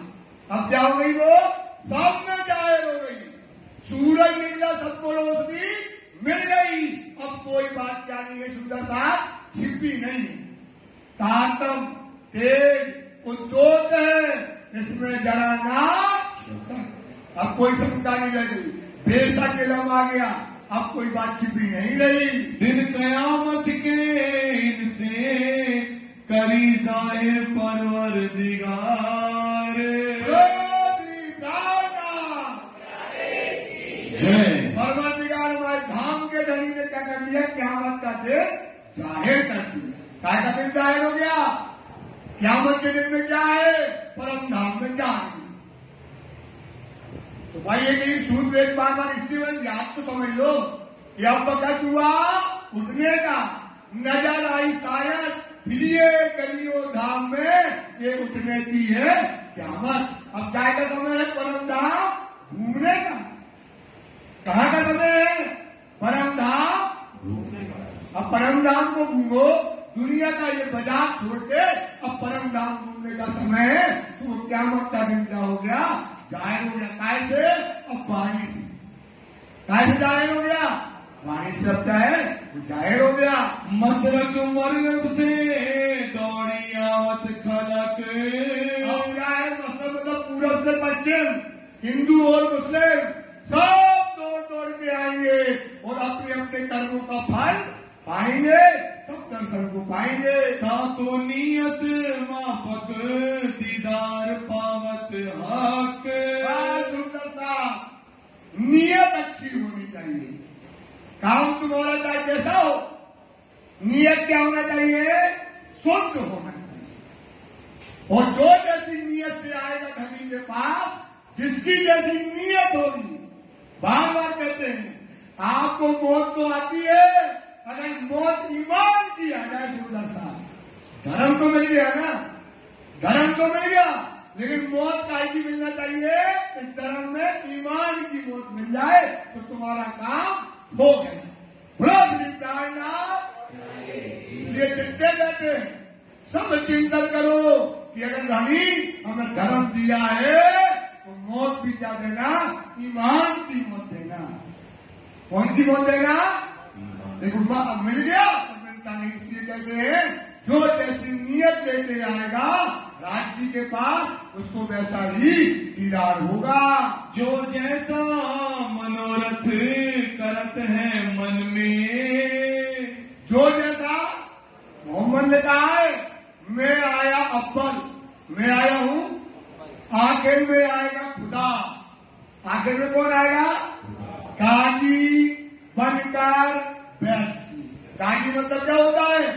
अब क्या हो गई? वो सब में जाहिर हो गई। सूरज निकला, सबको रोशनी मिल गई। अब कोई बात क्या नहीं है, सुंदरता छिपी नहीं। तारतम तेज उद्योत है, इसमें जरा ना अब कोई शंका नहीं रह गई। बेशक इल्म आ गया, अब कोई बात छिपी नहीं रही। दिन कयामत के इनसे करी जाहिर परवरदिगार। जय परवरदिगार हमारे धाम के धनी ने क्या कर दिया? क़यामत का दिन जाहिर कर दिया। क्या का दिन जाहिर हो गया? क़यामत के दिन में क्या है? परम धाम में जाहिर। तो भाई ये सूत्र एक बार इसलिए याद तो समझ लो कि अब वक्त हुआ उठने का। नजर आई शायद फिर ये कलियो धाम में ये उठने की है क़यामत। अब जाए का समय है परम धाम घूमने का। कहाँ का समय है? परम धाम घूमने का। अब परम धाम को घूमो, दुनिया का ये बाजार छोड़ के अब परम धाम घूमने का समय है। तो क़यामत का दिन क्या हो गया? जाहिर हो गया। काय से? अब वाणी से। काय से जाहिर हो गया? वाणी से अब क्या है? तो जाहिर हो गया। मशरक मगरिब से दौड़ी आवत खलक। अब क्या है? मशरक मतलब पूरब से पश्चिम, हिंदू और मुस्लिम सब दौड़ दौड़ के आएंगे और अपने अपने कर्मों का फल पाएंगे, सब दर्शन को पाएंगे। ताको नियत माफक दीदार पावत हक। सुंदरता, नियत अच्छी होनी चाहिए। काम तुम्हारा चाहे कैसा हो, नियत क्या होना चाहिए? शुद्ध होना चाहिए। और जो जैसी नियत से आएगा धनी के पास, जिसकी जैसी नियत होगी, बार बार कहते हैं आपको मौत तो आती है, अगर मौत ईमान की आ जाए 16 साल, धर्म तो मिल गया ना, धर्म तो मिल गया, लेकिन मौत काय की मिलना चाहिए? इस धर्म में ईमान की मौत मिल जाए तो तुम्हारा काम हो गया। इसलिए चिंता कहते हैं, सब चिंतन करो कि अगर रानी हमें धर्म दिया है तो मौत भी क्या देना? ईमान की मौत देना। कौन की मौत देना? देखो मिल गया तो मिलता नहीं, इसलिए कहते हैं जो जैसी नियत लेके आएगा राज्य के पास, उसको वैसा ही दीदार होगा। जो जैसा मनोरथ करत है मन में। जो जैसा मोहम्मद ने कहा है, मैं आया अव्वल, मैं आया हूं, आखिर में आएगा खुदा। आखिर में कौन आएगा? काजी बनकर बैसी। काजी मतलब क्या होता है?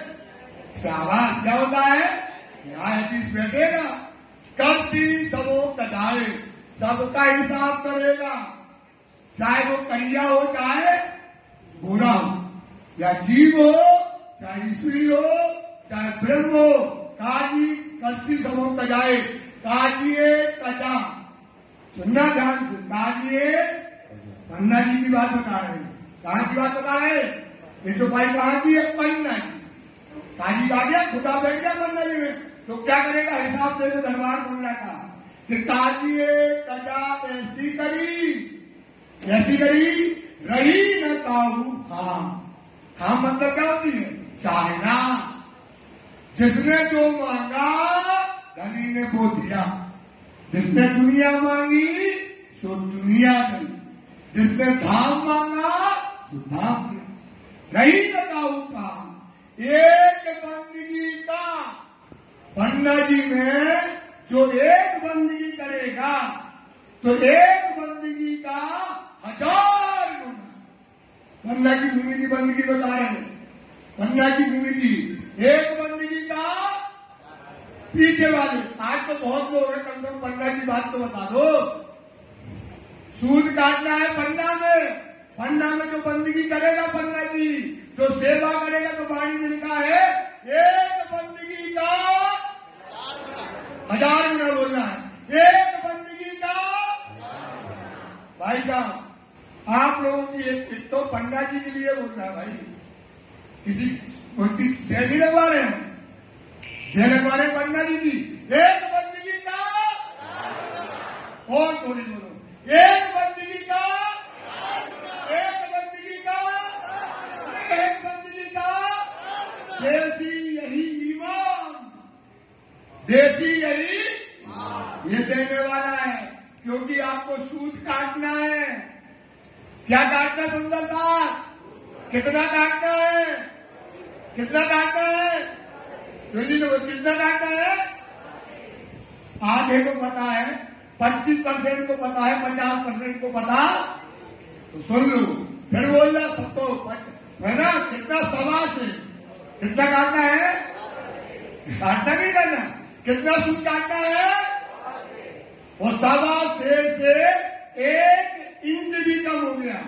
शाबाश। क्या होता है? न्यायाधीश बैठेगा, कभी सबो कदाए, सबका हिसाब करेगा, चाहे वो करिया हो चाहे गोरा हो, या जीव हो चाहे ईश्वरी हो चाहे ब्रह्म हो। काजी कसी सबो कजाए, काजिए कजा। सुनना ध्यान से, काजिए पन्ना जी की बात बता रहे हैं। कहां की बात बता रहे हैं? ये जो भाई कहां की है? पन्ना जी। काजी आ गया, खुदा बैठ गया पन्ना जी में, तो क्या करेगा? हिसाब दे दो दरबार बोलना का कि काजिए कजा ऐसी करी, ऐसी करी रही न काहू खाम। खाम मतलब क्या होती है? चाहना। जिसने जो मांगा धनी ने वो दिया, जिसने दुनिया मांगी सो दुनिया दी, जिसने धाम मांगा सो धाम दिया। रही न काहू काम। एक बंदगी का पन्ना जी में जो एक बंदगी करेगा तो एक बंदगी का 1000 गुना। पन्ना की भूमि की बंदगी बता रहे हैं, पन्ना की भूमि की एक बंदगी का पीछे वाले। आज तो बहुत लोग हैं, कम से कम पन्ना की बात तो बता दो। सूद काटना है पन्ना में, पन्ना में जो बंदगी करेगा पन्ना की, जो सेवा करेगा, तो वाणी में लिखा है एक बंदगी का 1000 गुना बोलना है। एक बंदगी का भाई साहब, आप लोगों की एक तो पन्ना जी के लिए बोलना है भाई, किसी कोई जेल नहीं लगवा रहे हैं, जेल लगवा रहे पन्ना जी की। एक बंदगी का और थोड़ी बोलो, एक बंदगी का, एक बंदगी का, एक बंदगी का। देसी यही ईमान, देसी यही ये देने वाला है, क्योंकि आपको सूद काटना है। क्या काटना? सुंदरता कितना काटना है? कितना काटना है? तो कितना काटना है? आधे को पता है, 25% को पता है, 50% को पता, तो सुन लो। फिर बोलना सबको है ना, कितना सवा से कितना काटना है? काटना नहीं करना। कितना सूद काटना है? वो सवा से 1 इंच भी कम हो गया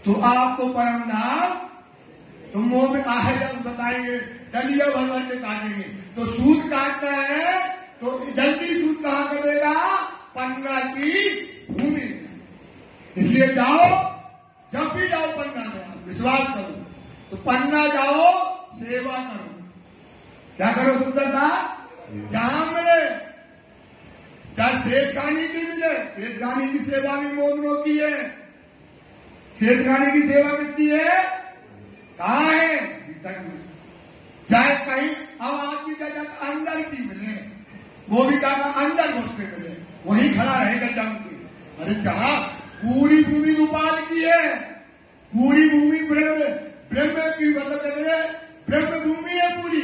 तो आपको परम धाम, तो मुंह में आएगा बताएंगे, डलिया भर भर के काटेंगे। तो सूद काटना है तो जल्दी सूद कहां करेगा? पन्ना की भूमि में। इसलिए जाओ, जब भी जाओ पन्ना में, आप विश्वास करो तो पन्ना जाओ, सेवा करो। क्या करो सुंदर साहब? जहां मिले, चाहे सेठखानी की मिले, सेठखानी की सेवा भी मोगनों की है। सेठखानी की सेवा किसकी है? कहाँ है? भीतर में। चाहे कहीं अब आदमी का जाकर अंदर की मिले, वो भी कहा अंदर घुस के मिले, वहीं खड़ा रहेगा जम के। अरे जहां पूरी भूमि गोपाल की है, पूरी भूमि ब्रह्म की मतलब ब्रह्म भूमि है पूरी,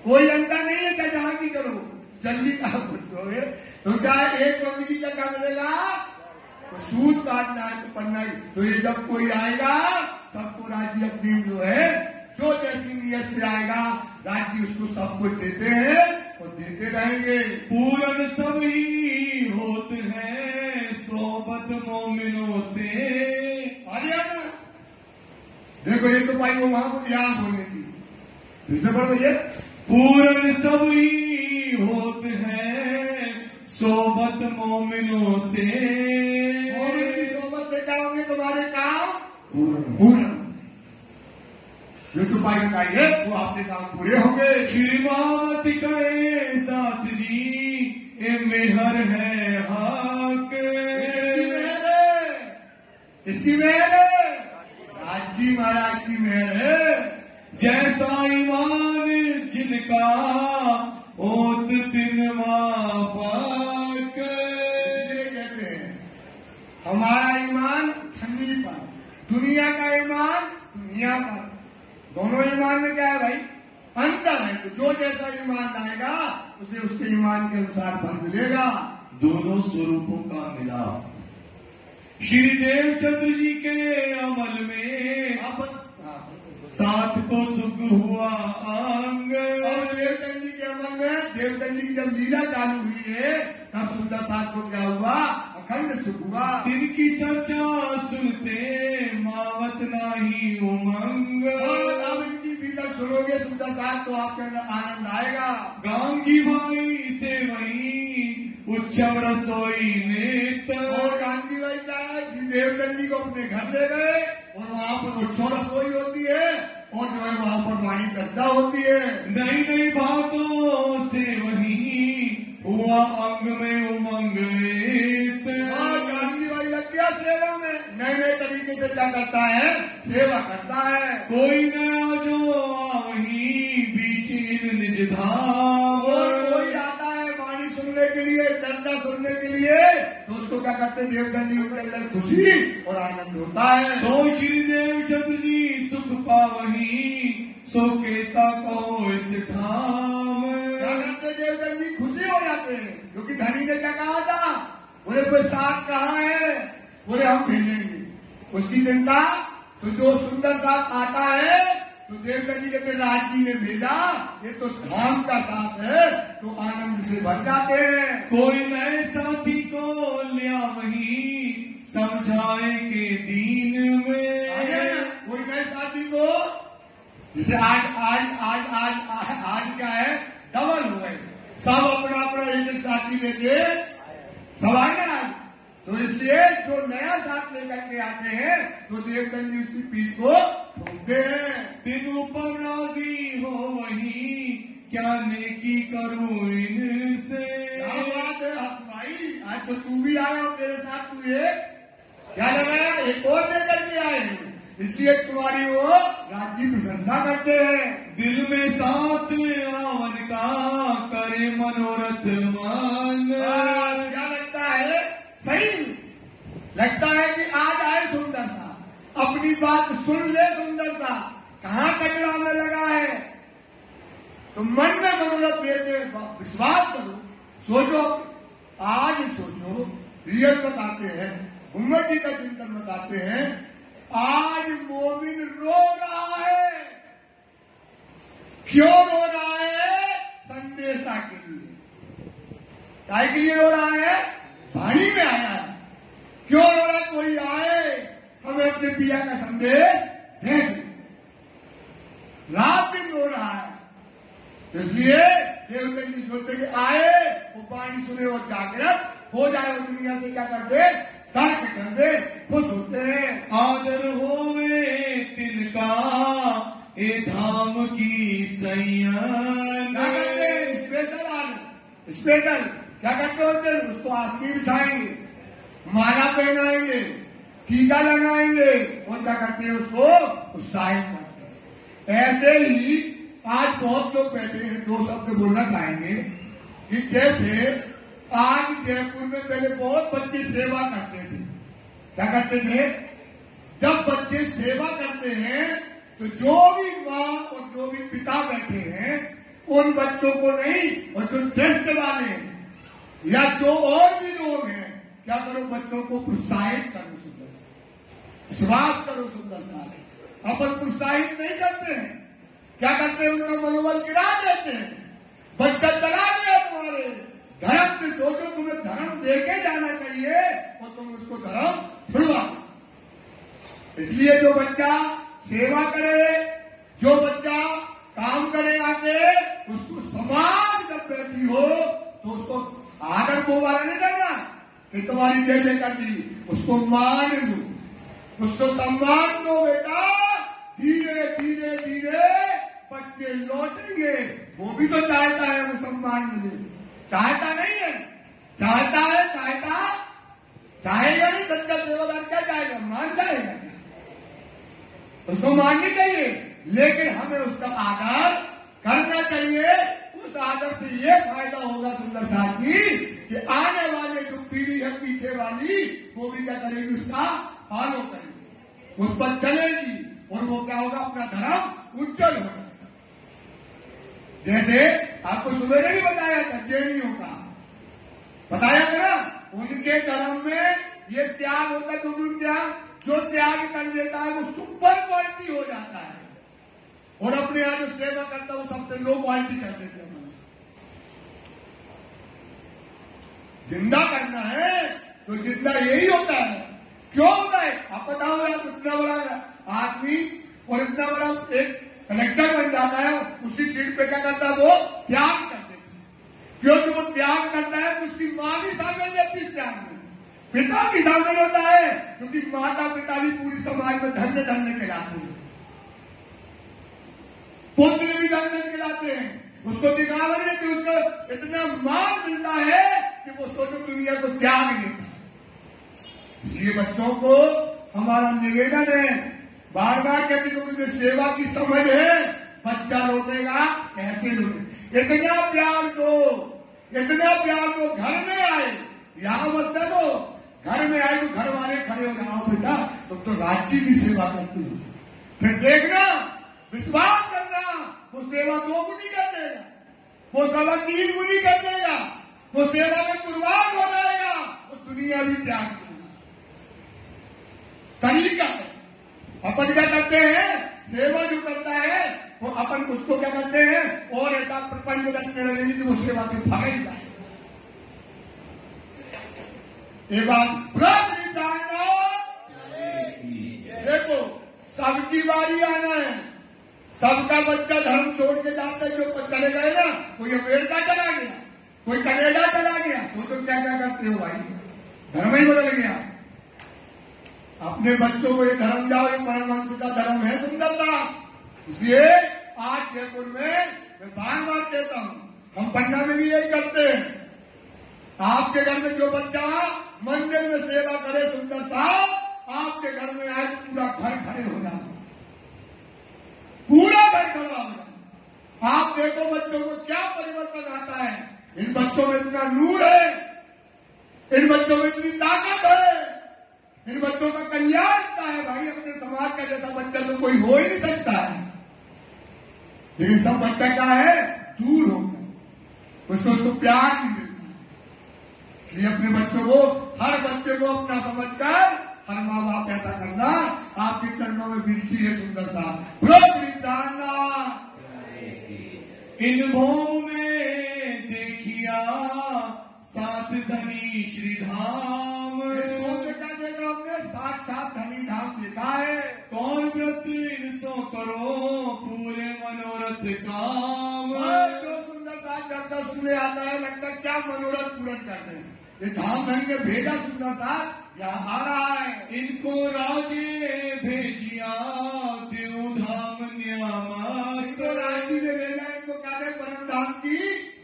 कोई अंतर नहीं है। चाहे जहां की करो, जल्दी कहा बोलोगे तो क्या एक बंदगी का क्या मिलेगा? तो सूद काटना है तो पन्ना ही। तो ये जब कोई आएगा, सबको राज्य अपनी जो है, जो जैसी नियत से आएगा, राज्य उसको सब कुछ देते हैं और देते रहेंगे। पूरन सभी होते हैं सोबत मोमिनों से। अरे देखो ये तो भाई वो वहां को यहाँ बोलने की, इससे बढ़ भैया पूरन सभी होते हैं सोबत मोमिनों से। मोमिन की सोबत से क्या होंगे तुम्हारे काम? पूर्ण। जो तो भाई बताइए वो आपके काम पूरे होंगे। श्री मावती कहे साथ जी ए मेहर है हक। इसकी मेहर है, राजी महाराज की मेहर है। जैसा ईमान जिनका होत तिन माफक। इसलिए कहते हैं हमारा ईमान ठंडी पर, दुनिया का ईमान दुनिया पर। दोनों ईमान में क्या है भाई? अंतर है। तो जो जैसा ईमान लाएगा उसे उसके ईमान के अनुसार फल मिलेगा। दोनों स्वरूपों का मिलाप। श्री देवचंद्र जी के अमल में साथ को सुख हुआ अंग। और देवचंद जी के अमल में देवचंद जी की जब लीला चालू हुई है, तब सुंदर साथ को क्या हुआ? अखंड सुख हुआ। तिनकी चर्चा सुनते मावत नाही उमंग। और अब इनकी भीतर सुनोगे सुंदर साथ तो आपके अंदर आनंद आएगा। गांधी भाई से वही उच्चव रसोई नेत। और गांधी भाई क्या है? श्री देवचंद जी को अपने घर ले गए और वहां पर उच्चव रसोई होती है और जो है वहां पर वाणी चर्चा होती है। नई नई बातों से वही हुआ अंग में उमंग एक। गांधी भाई लग गया सेवा में, नए नए तरीके से क्या करता है? सेवा करता है। कोई नया जो वही बीच इन निज धाम। और कोई आता है वाणी सुनने के लिए, चर्चा सुनने के लिए, तो उसको क्या करते हैं? देवचंद जी के अंदर खुशी और आनंद होता है। तो श्री देवचंद्र जी सुख पावही सो केता को इस ठाम। क्या करते? देवचंद जी खुशी हो जाते हैं, क्योंकि धनी ने क्या कहा था? बोले कोई साथ कहाँ है? बोले हम भेजेंगे। उसकी चिंता। तो जो सुंदर साथ आता है तो देवचंद जी कहते राजी ने भेजा, ये तो धाम का साथ है, तो आनंद से भर जाते हैं। कोई नए साथी को लिया वही समझाए के दीन में। कोई नए साथी को, जैसे आज क्या है? डबल हो गए, सब अपना अपना एक साथी लेके सब आए ना। तो इसलिए जो नया साथ लेकर के आते हैं तो देवचंद जी उसकी पीठ को ठोकते हैं। तिन ऊपर राजी हो वही क्या नेकी करूं इनसे। क्या बात है हंस भाई, आज तो तू भी आया हो, तेरे साथ तू ये क्या लगाया? एक और लेकर के आए, इसलिए तुम्हारी वो राज्य प्रशंसा करते हैं। दिल में साथ आवन का करे मनोरथ मन। क्या लगता है? सही लगता है कि आज आए सुंदर सा, अपनी बात सुन ले सुंदर सा, कहाँ कचरा में लगा है। तो मन में मनोरथ लेते, विश्वास करो, सोचो, आज सोचो, रियल बताते हैं, उम्मत जी का चिंतन बताते हैं। आज मोमिन रो रहा है, क्यों रो रहा है? संदेशा के लिए। काय के लिए रो रहा है? वाणी में आया है। क्यों रो रहा? कोई आए हमें अपने पिया का संदेश दे दे। रात दिन रो रहा है, इसलिए देवचंद जी सोचते कि आए वो वाणी सुने और जागृत हो जाए, और दुनिया से क्या कर दे? तर्क कर दे, खुश होते हैं। आदर होवे तिनका का ए धाम की सैयन। क्या करते हैं? स्पेशल क्या करते होते हैं? उसको आसमी बिछाएंगे, माला पहनाएंगे, टीका लगाएंगे और क्या करते हैं? उसको उत्साहित करते हैं। ऐसे ही आज बहुत लोग बैठे हैं, दो शब्द बोलना चाहेंगे कि जैसे आज जयपुर में पहले बहुत बच्चे सेवा करते थे। क्या करते थे? जब बच्चे सेवा करते हैं तो जो भी माँ और जो भी पिता बैठे हैं उन बच्चों को नहीं, और जो ट्रस्ट वाले हैं या जो और भी लोग हैं, क्या करो? बच्चों को प्रोत्साहित करो सुंदर से, विश्वास करो सुंदर से। अपन प्रोत्साहित नहीं करते हैं, क्या करते हैं? उनका मनोबल गिरा देते हैं। बच्चा चला गया तुम्हारे धर्म से, जो तुम्हें धर्म देके जाना चाहिए और तुम उसको धर्म छुड़वा। इसलिए जो बच्चा सेवा करे, जो बच्चा काम करे आके, उसको समाज जब बैठी हो तो उसको आदर को वाला नहीं करना कि तुम्हारी जय जय कर दी, उसको मान दो, उसको सम्मान दो। बेटा धीरे धीरे धीरे बच्चे लौटेंगे। वो भी तो चाहता है वो सम्मान मिले, चाहता नहीं है? चाहता है, चाहेगा नहीं। सच्चा सेवादार क्या चाहेगा? मान जाएगा, उसको माननी चाहिए, लेकिन हमें उसका आदर करना चाहिए। उस आदर से ये फायदा होगा सुंदर साथ जी कि आने वाले जो पीढ़ी है पीछे वाली, वो भी क्या करेगी? उसका फॉलो करेगी, उस पर चलेगी, और वो क्या होगा? अपना धर्म उज्जवल होगा। जैसे आपको सुबह भी बताया था जैनियों का, बताया था ना, उनके धर्म में ये त्याग होता है। जो त्याग कर देता है वो सुपर क्वालिटी हो जाता है, और अपने यहाँ जो सेवा करता है वो सबसे लो क्वालिटी कर देते हैं। जिंदा करना है तो जिंदा यही होता है। क्यों होता है? आप बताओ यार, इतना बड़ा आदमी और इतना बड़ा एक कलेक्टर बन जाता है, उसी सीट पे क्या करता है? वो त्याग कर देता है। क्योंकि वो त्याग करता है तो उसकी मां भी शामिल रहती है त्याग में, पिता भी शामिल होता है, क्योंकि माता पिता भी पूरी समाज में धन्य धन्य कहलाते हैं, पुत्र भी धन्य कहलाते हैं। उसको दिखावा नहीं कि उसको इतना मान मिलता है कि वो सोचो दुनिया को त्याग देता है। इसलिए बच्चों को हमारा निवेदन है, बार बार कहते कि मुझे सेवा की समझ है। बच्चा रोटेगा कैसे रोटे? इतना प्यार दो, घर में आए, यहां मत दो, घर में आए तो घर वाले खड़े हो जाओ, बेटा तुम तो राज्य की सेवा करती हो, फिर देखना, विश्वास करना, वो सेवा 2 गुनी कर देगा, वो सवा 3 गुनी कर देगा, वो सेवा में कुर्बान हो जाएगा, वो दुनिया भी त्याग देगा। तरीका है। अपन क्या करते हैं? सेवा जो करता है वो अपन उसको क्या करते हैं? और ऐसा प्रपंच रखने लगेगी कि वो सेवा से भाग ही जाए। ये बात देखो, सबकी बारी आना है, सबका बच्चा धर्म छोड़ के जाता है। जो चले गए ना, कोई अमेरिका चला गया, कोई कनाडा चला गया, तो क्या क्या करते हो भाई? धर्म ही बदल गया। अपने बच्चों को ये धर्म जाओ, ये परमहंस का धर्म है सुंदरता। इसलिए आज जयपुर में मैं बार कहता हूं, हम पंजाब में भी यही करते हैं। आपके घर में जो बच्चा मंदिर में सेवा करे सुंदर साहब, आपके घर में आए तो पूरा घर खड़े हो जाए, पूरा घर खड़ा हो जाए। आप देखो बच्चों को क्या परिवर्तन आता है। इन बच्चों में इतना नूर है, इन बच्चों में इतनी ताकत है, इन बच्चों का कल्याण होता है। भाई अपने समाज का जैसा बच्चा तो कोई हो ही नहीं सकता है, लेकिन सब बच्चा क्या है? दूर हो गया, उसको प्यार नहीं मिलता। इसलिए अपने बच्चों को, हर बच्चे को अपना समझकर हर माँ बाप ऐसा करना आपके चरणों में विनती है सुंदरता। इन भोम में देखिया सात धनी श्रीधाम, क्या देखा हमने? सात धनी धाम देखा है। कौन व्रत सो करो पूरे मनोरथ काम। जो सुंदरता चर्चा सुनने आता है, लगता क्या मनोरथ पूर्ण करते हैं। ये धाम धनी ने भेजा सुंदरता, यहाँ आ रहा है। इनको राजे भेजिया देव नियामत। इनको राजी में ले जाए, इनको कहते परम धाम की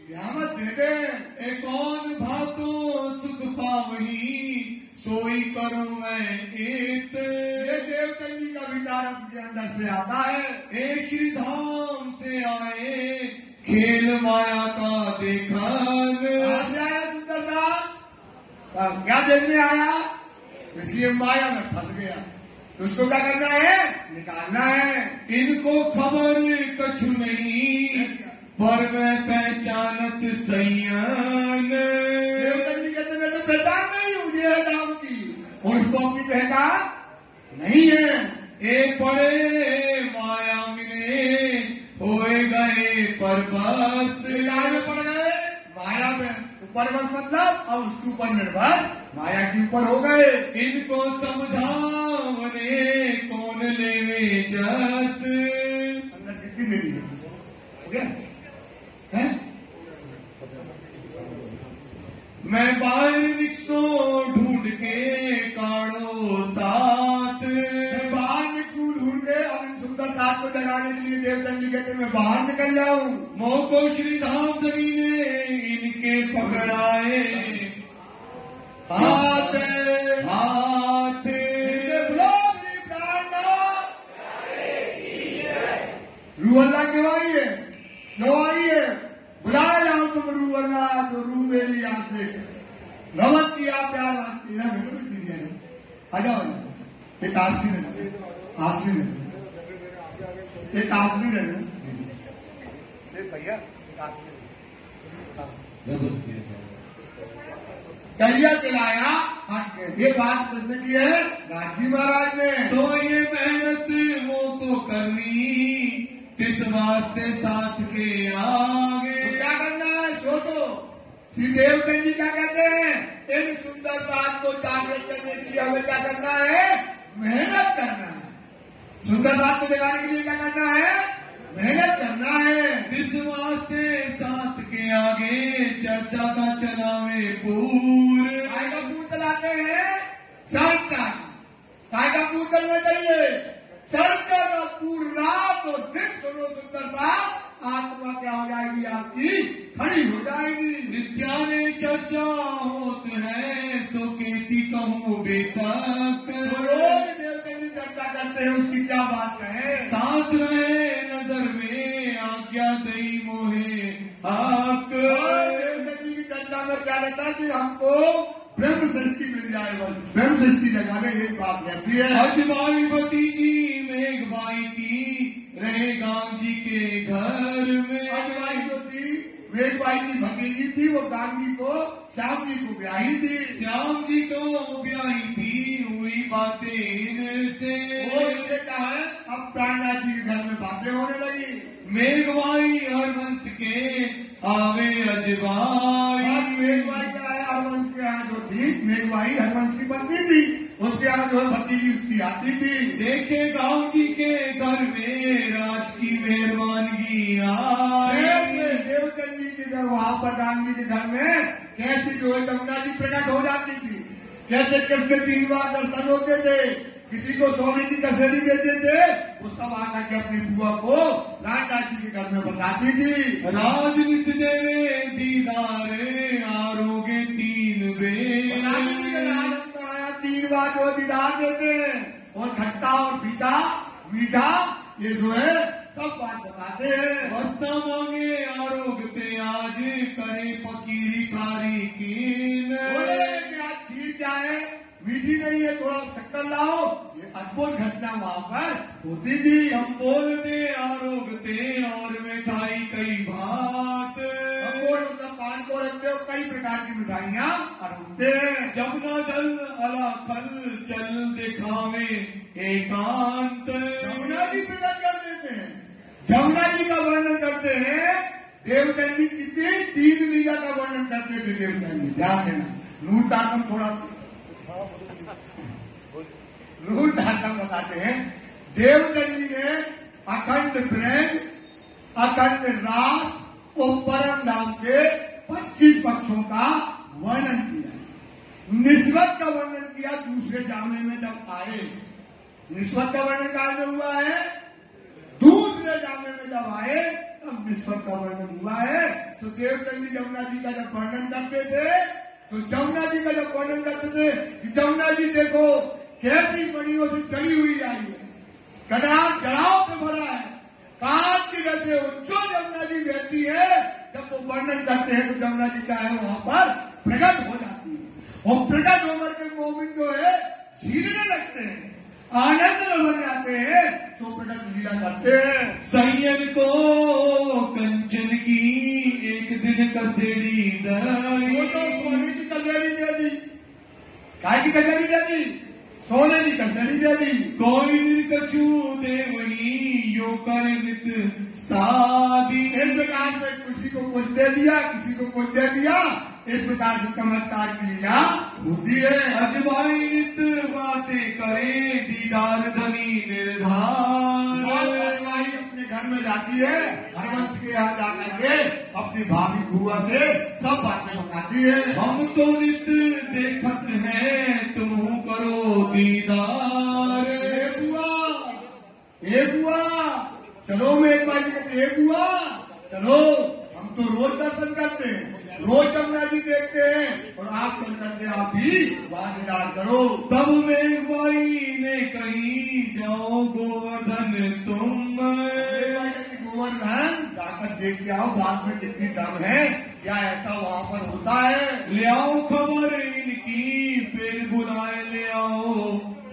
नियामत दे दे। ए कौन भातो सुख पावही, सोई करूं मैं एत। ये देवचंद जी का विचार अपने अंदर से आता है। ए श्री धाम से आए, खेल माया का देखन। कहाँ से आया सुंदरदास? क्या देखने आया? इसलिए माया में फंस गया, तो उसको क्या करना है? निकालना है। इनको खबर कछु नहीं, पर मैं पहचानत सैयन। देवचंद जी कहते मैं तो पहचान नहीं हूँ, ये है धाम की, और उसको अपनी पहचान नहीं है। ए पड़े माया मिले, होए गए परबस। माया में पड़ गए, माया में परबस मतलब अब उसके ऊपर निर्भर माया के ऊपर हो गए। इनको समझावने कौन लेवे जस। अंदर कितनी देरी है? हो गया है? मैं बाहर निकसो ढूंढ के काढ़ो साथ। बाहर निकलूं ढूंढ के, अब इन सुंदर साथ को जगाने के लिए देवचंद जी कहते मैं बाहर निकल जाऊं। मोह को श्री धाम जमीने इनके पकड़ाए, हाथ हाथ। रू अल्लाह गवाइए, गवाइए, बुलाए जाओ तुम रू अल्लाह, तो रू मेरी यहाँ से रवत किया प्यार वास्ते। ना मेरे को चीजें हैं, आ जाओ। एक आसमी रहना, आसमी रहना, एक आसमी रहना भैया। कहिया पिलाया हट गए। ये बात किसने की है? राजी महाराज ने। तो ये मेहनत वो को करनी, किस वास्ते साथ के आगे। तो क्या करना है? सोचो, श्री देवचंद जी क्या कहते हैं? इन सुंदर बात को जागृत करने के लिए हमें क्या करना है? मेहनत करना है। सुंदर बात को जगाने के लिए क्या करना है? मेहनत करना है। किस वास्ते साथ के आगे, चर्चा का चलावे पूर। काय का पूर चलाते हैं? चर्चा। काय का पूर चलना चाहिए? चर्चा का पूर। रात और दिन सुनो सुंदर बात, आत्मा क्या हो जाएगी? आपकी खड़ी हो जाएगी। नित्याने चर्चा होत है, सो केती कहूँ बेतक। तो रोज देवचंद जी चर्चा करते हैं, उसकी क्या बात कहे? साथ रहे नजर में, आज्ञा दई मोहे हक। देवचंद जी की चर्चा में क्या रहता है कि हमको ब्रह्म सृष्टि मिल जाए, बस ब्रह्म सृष्टि जगाने यही बात रहती है। अजबाई भतीजी मेघबाई की, रहे गांव जी के घर में। अजवाई जो थी, मेघबाई की भतीजी थी, वो गांधी को श्याम जी को ब्याही थी। श्याम जी को ब्याही थी, हुई बातें इनसे। वो इसे कहा है, अब प्राणनाथ जी के घर में बातें होने लगी। मेघबाई हरवंश के आवे अजबाई। आज मेघबाई का है, हरवंश के यहाँ जो थी, मेघबाई हरवंश की पत्नी थी, उसके यहाँ जो है भतीजी उसकी आती थी। देखे गांव जी के घर में, राज की मेहरबानगी आई। देवचंद जी के घर, वहां पर गांधी के घर में कैसी जो है गंगा जी प्रकट हो जाती थी, कैसे कृष्ण 3 बार दर्शन होते थे, किसी को सोने की कसेरी देते थे, वो सब आकर के अपनी बुआ को रामदास जी के घर में बताती थी। राजनीति देवे दीदार, आरोगे 3 बेर। रामदास जी के राजन को आया 3 बार जो दीदार देते हैं, और खट्टा और फीका मीठा ये जो है सब बात बताते हैं। वस्ता मांगे आरोगते आज, करे फकीरी खारी कीन। बोले कि आज खीर क्या है? मीठी नहीं है, थोड़ा शक्कर लाओ। ये अद्भुत घटना वहां पर होती थी। हम बोलते आरोगते, और मिठाई कई भात। मतलब पान को रखते हो, कई प्रकार की मिठाइयाँ अरूपते हैं। जमुना जल अलाखल, चल दिखावे एकांत। जमुना जी प्रकट कर देते हैं, जमुना जी का वर्णन करते हैं। देवचंद जी कितने 3 लीला का वर्णन करते थे देवचंद जी, ध्यान देना। नूर ताकम थोड़ा नूर ताकम बताते हैं। देवचंद जी ने अखंड प्रेम, अखंड रास और परम धाम के 25 पक्षों का वर्णन किया। निस्बत का वर्णन किया दूसरे जामने में जब आए। निस्बत का वर्णन कहाँ में हुआ है? दूसरे के जामे में जब आए तब निष्पत्ति का वर्णन हुआ है। तो देवचंद जी यमुना जी का जब वर्णन करते थे तो यमुना जी का जब वर्णन करते थे कि यमुना जी देखो कैसी मणियों से चली हुई आई है, कनाल जड़ाव से भरा है, कांच की जैसे उज्जवल यमुना जी बहती है। जब वो वर्णन करते हैं तो यमुना जी का है वहां पर प्रकट हो जाती है और प्रकट होकर के मोमिन जो है झीलने लगते हैं, आनंद में बन जाते हैं, सो प्रकट लीला करते हैं। सैयद को कंचन की एक दिन कसेड़ी दई, वो तो सोने की कचहरी दे दी, काय की कचहरी दे दी, सोने की कचहरी दे दी। कोई दिन कछू दे वही यो कर नित शादी। इस प्रकार से किसी को कुछ दे दिया, किसी को कुछ दे दिया, इस प्रकार से चमत्कार की लीला होती है। अजबाई नित बातें करे दीदार धनी निर्धार। अजबाई अपने घर में जाती है, हरवंश के यहाँ जाकर के अपनी भाभी बुआ से सब बातें बताती है। हम तो नित देखत हैं तुम करो दीदार। ए बुआ चलो, मैं एक बार कहते ए बुआ चलो, हम तो रोज दर्शन करते हैं, रोज यमुना जी देखते हैं और आप चल करके आप भी वादीदार करो। तब मेघबाई ने कही जाओ गोवर्धन तुम, गोवर्धन जाकर देख के आओ बाद में कितनी दम है, क्या ऐसा वहाँ पर होता है। ले आओ खबर इनकी फिर बुलाए ले आओ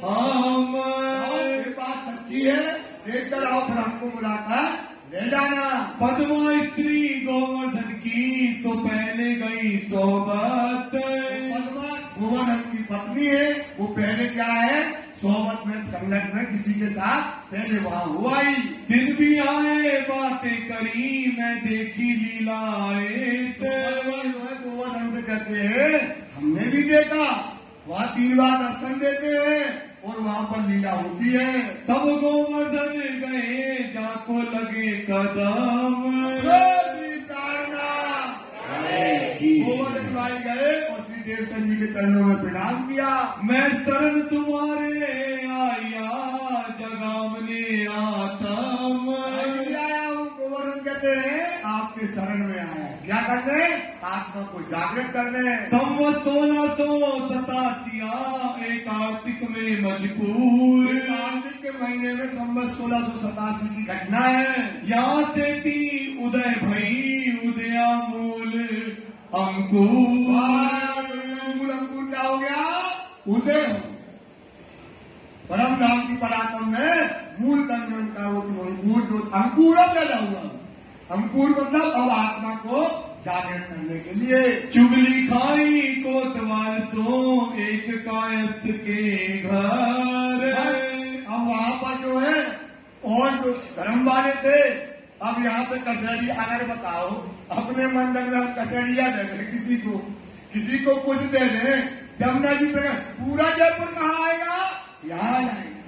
हम। ये बात सच्ची है, देख कर आओ फिर हमको बुलाकर ले जाना। पद्मा स्त्री गोवर्धन की सो पहले गई सोबत। पद्मा गोवर्धन की पत्नी है, वो पहले क्या है सोबत में संगत में किसी के साथ पहले वहाँ हुआ ही। दिन भी आए बातें करी मैं देखी लीलाए। जो है गोवर्धन से कहते हैं हमने भी देखा, वहाँ 3 बार दर्शन देते हैं और वहाँ पर लीला होती है। तब गोवर्धन गए जाको लगे कदम। गोवर्धन भाई गए और श्री देवचंद जी के चरणों में प्रणाम किया। मैं शरण तुम्हारे आया जगामने आतम। आया हूँ, गोवर्धन कहते हैं आपके शरण में आया, क्या करने, आत्मा को जागृत करने। संवत 1687 एक कार्तिक में मजबूर। कार्तिक के महीने में संवत 1687 की घटना है। यहाँ से थी उदय भई उदयामूल अंकुर। मूल अंकुर क्या हो गया, उदय हो गया। परम धाम की पराक्रम में मूल तंत्र उनका वो अंकुर जो अंकुर पैदा हुआ, अंकुर मतलब अब आत्मा को जागृत करने के लिए। चुगली खाई कोतवाल सो एक कायस्थ के घर। अब वहाँ पर जो है और जो धर्म वाले थे, अब यहाँ पे कचहरी अगर बताओ अपने मंडल में हम कचहरिया दे दें किसी को कुछ दे दें, यमुना जी पे पूरा जयपुर कहाँ आएगा, यहाँ आ जाएगा।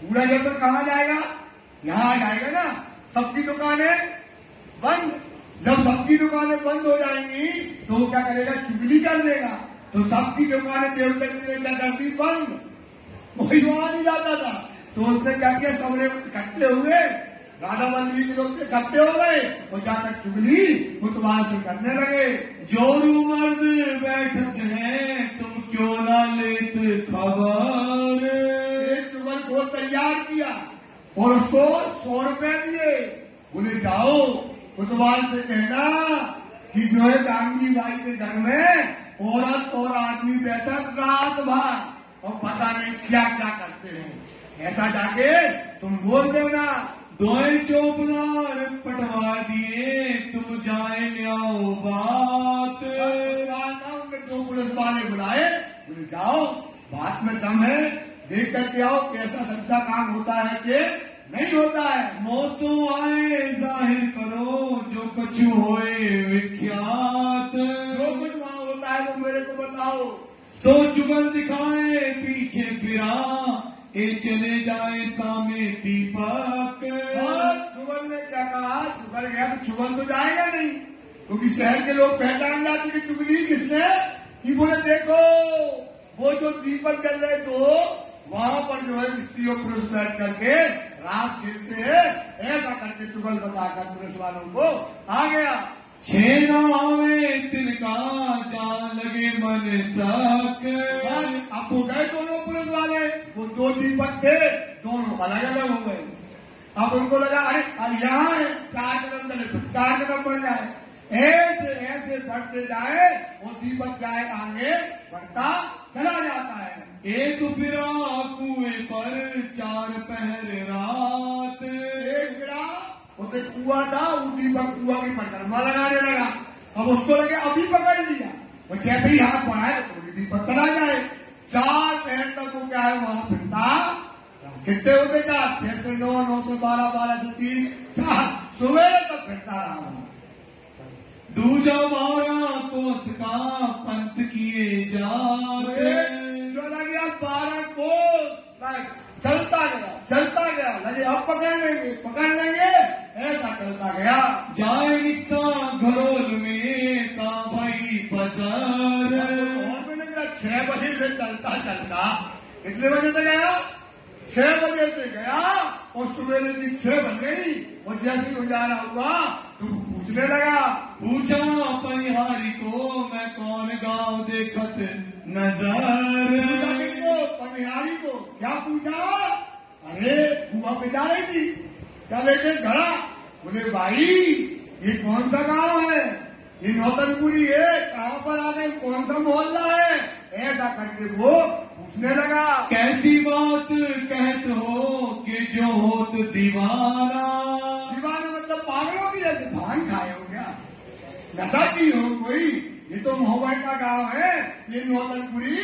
पूरा जयपुर कहाँ जाएगा, यहाँ आ जाएगा ना। सबकी दुकानें बंद, जब सबकी दुकानें बंद हो जाएंगी तो वो क्या करेगा, चुगली कर देगा। तो सबकी दुकानें देवचंद जी ने क्या कर दी, बंद। कोई वहां नहीं जाता था। तो उसने क्या किया, सबने इकट्ठे हुए, राधा वल्लभी के लोग इकट्ठे हो गए और जाकर चुगली कुतवाल से करने लगे। जोरू मर्द बैठत है तुम क्यों ना लेत खबर। एक चुगल को तैयार किया और उसको 100 रुपए दिए, बोले जाओ कुतवाल से कहना कि जो है गांधी बाई के घर में औरत और आदमी बैठक रात भर और पता नहीं क्या क्या करते हैं, ऐसा जाके तुम बोल देना। दोए चौबदार पटवा दिए तुम जाए ले आओ बात। उनके 2 पुलिस वाले बुलाए, बोले जाओ बात में दम है, देख करके आओ कैसा सच्चा काम होता है कि नहीं होता है। मौसो आए जाहिर करो जो कुछ होए विख्यात। जो कुछ वहाँ होता है वो मेरे को बताओ। सो चुगल दिखाए पीछे फिरा ए चले जाए सामे दीपक। चुगल ने क्या कहा, चुगल गया तो चुगल तो जाएगा नहीं, क्योंकि शहर के लोग पहचान जाते कि चुगली किसने की। बोले देखो वो जो दीपक चल रहे तो वहाँ पर जो है स्त्री और पुरुष बैठ करके रास खेलते हैं, ऐसा करके चुगल बताकर पुलिस वालों को आ गया। छेना आवे तिनका जान लगे मन सक। अब वो गए दोनों पुलिस वाले, वो दो दीपक थे, दोनों अलग अलग हो गए। अब उनको लगा अरे यहाँ है, 4 कदम चले तो 4 कदम बढ़ जाए, ऐसे ऐसे बढ़ते जाए, वो दीपक जाए आगे बढ़ता चला जाता है। एक फिरा कुएं पर 4 पहर रात। एक गिरा, उसे कुआ था, वो दीपक कुआ की परिक्रमा लगाने लगा। अब उसको लगे अभी पकड़ लिया, वो जैसे ही हाथ बढ़ाए तो दीपक चला जाए। 4 पहर तक वो क्या है वहां फिरता, कितने होते का 6 से 9, 9 से 12, 12 से 3, 4 सवेरे तक फिरता रहा। दूजा 12 कोस का पंथ किए जाते। जो लगे 12 कोस चलता गया, लगे अब पकड़ लेंगे, ऐसा चलता गया। जाए रिक्शा घरोल में ता भाई फजर। और मैंने कहा 6 बजे से चलता कितने बजे से गया, 6 बजे से गया, और सुबह की 6 बज गई। और जैसे उजाला हुआ तो पूछने लगा, पूछा पनिहारी को मैं कौन गाँव देखत नजर। पनिहारी को क्या पूछा, अरे बुआ पे जा रही थी, क्या लेके घड़ा। बोले भाई ये कौन सा गांव है, ये नौतनपुरी है, कहाँ पर आ गए, कौन सा मोहल्ला है, ऐसा करके वो पूछने लगा। कैसी बात कहत हो कि जो होत दीवाना। दीवाना मतलब पागलों की जैसे भांग खाए हो क्या, नशा की हो कोई, ये तो मोहब्बत का गांव है, ये नौतनपुरी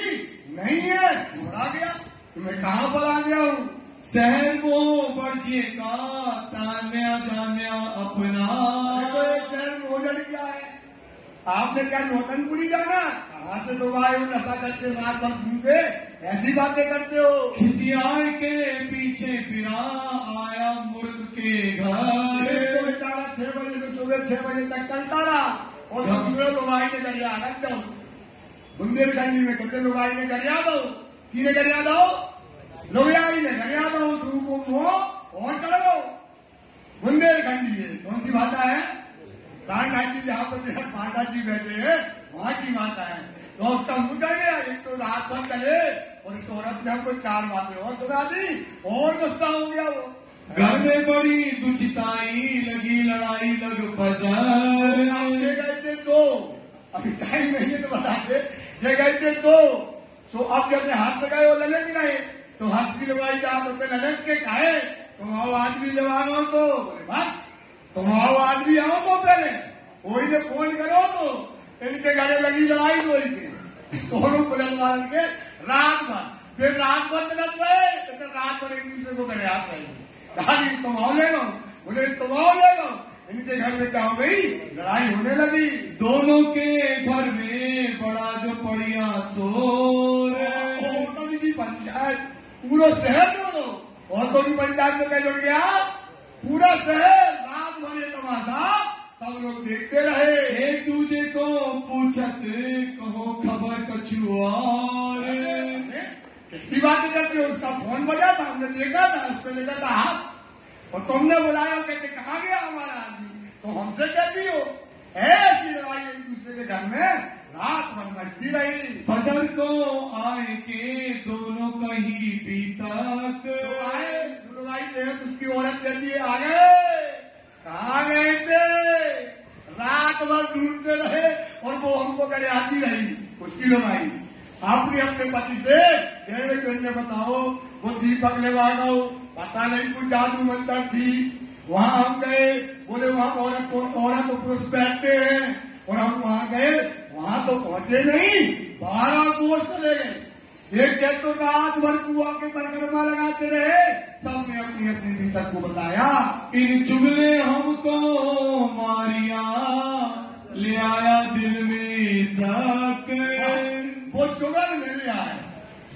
नहीं है। घोड़ा गया तो मैं कहाँ पर आ गया हूँ, शहर वो बर्जे का तान्या जान्या अपना। तो एक शहर में होटल क्या है, आपने क्या नौतनपुरी जाना, कहाँ से लोग आए हो नशा करके रात भर घूम के ऐसी बातें करते हो। खिसियाए के पीछे फिरा आया मुर्ग के घर। तो बेचारा 6 बजे से सुबह 6 बजे तक चलता रहा, और दूसरे लोग आई ने गरिया अलग दो, बुंदेलखंडी में कितने लोग आई ने गरिया दो, किने गरिया दो, लोग आई ने गरिया दो, तू को मुंह और चलो। बुंदेलखंडी है, कौन सी भाषा है, राणा जी जहाँ पर माता जी बैठे हैं वहां की भाषा है। तो उसका मुंह चल गया, एक तो रात भर चले, और इस औरत ने हमको 4 बातें और सुना दी, और गुस्सा हो गया वो। घर में बड़ी दुचिताई लगी, लड़ाई लग फजर। ये गए थे 2, अभी टाइम नहीं है तो बता दे, ये गए थे 2। सो अब जैसे हाथ लगाए वो ललक नहीं, तो हाथ की लगाई जात होते ललक के खाए, तुम आओ आदमी जवान हो तो, बोले भाई तुम आओ आदमी आओ तो पहले, वही से फोन करो तो इनके गले लगी लड़ाई तो दोनों पुलिस वाले के रात भर, फिर रात भर मिलत रहे, तो रात भर एक दूसरे को गले हाथ रहे, तुम आओ ले लो, बोले तुम आओ ले लो। इनके घर में क्या हो गई, लड़ाई होने लगी। दोनों के घर में बड़ा जो पड़िया शोर। औरतों की पंचायत, पूरा शहर दोनों औरतों की पंचायत में क्या जुड़ गया, पूरा शहर रात भर ये तमाशा सब लोग देखते रहे। एक दूसरे को पूछत कहो खबर कछुआर। किसकी बातें करते हो, उसका फोन बजा था, हमने देखा था, उस पर लिखा था हाथ, और तुमने बुलाया, कहते कहाँ गया हमारा आदमी, तो हमसे कहती हो। ऐसी लड़ाई एक दूसरे के घर में रात भर मचती रही। फजर को आए के दोनों कहीं भी तक। तो आए लड़ाई थे, उसकी औरत कहती है आ गए, कहाँ गए थे, रात भर ढूंढते रहे, और वो हमको करे आती रही। उसकी लड़ाई आपने अपने पति से कहने बताओ, वो दीपक ले गो, पता नहीं कुछ जादू मंत्र थी, वहां हम गए, बोले वहां औरत और पुरुष बैठते हैं, और हम वहां गए, वहां तो पहुंचे नहीं, 12 कोस चले गए। एक कहते तो रात भर कुआ के परिक्रमा लगाते रहे, सबने अपनी अपनी बीतक को बताया। इन चुगले हमको मारिया, ले आया दिल में शक। वो चुगल में ले आए,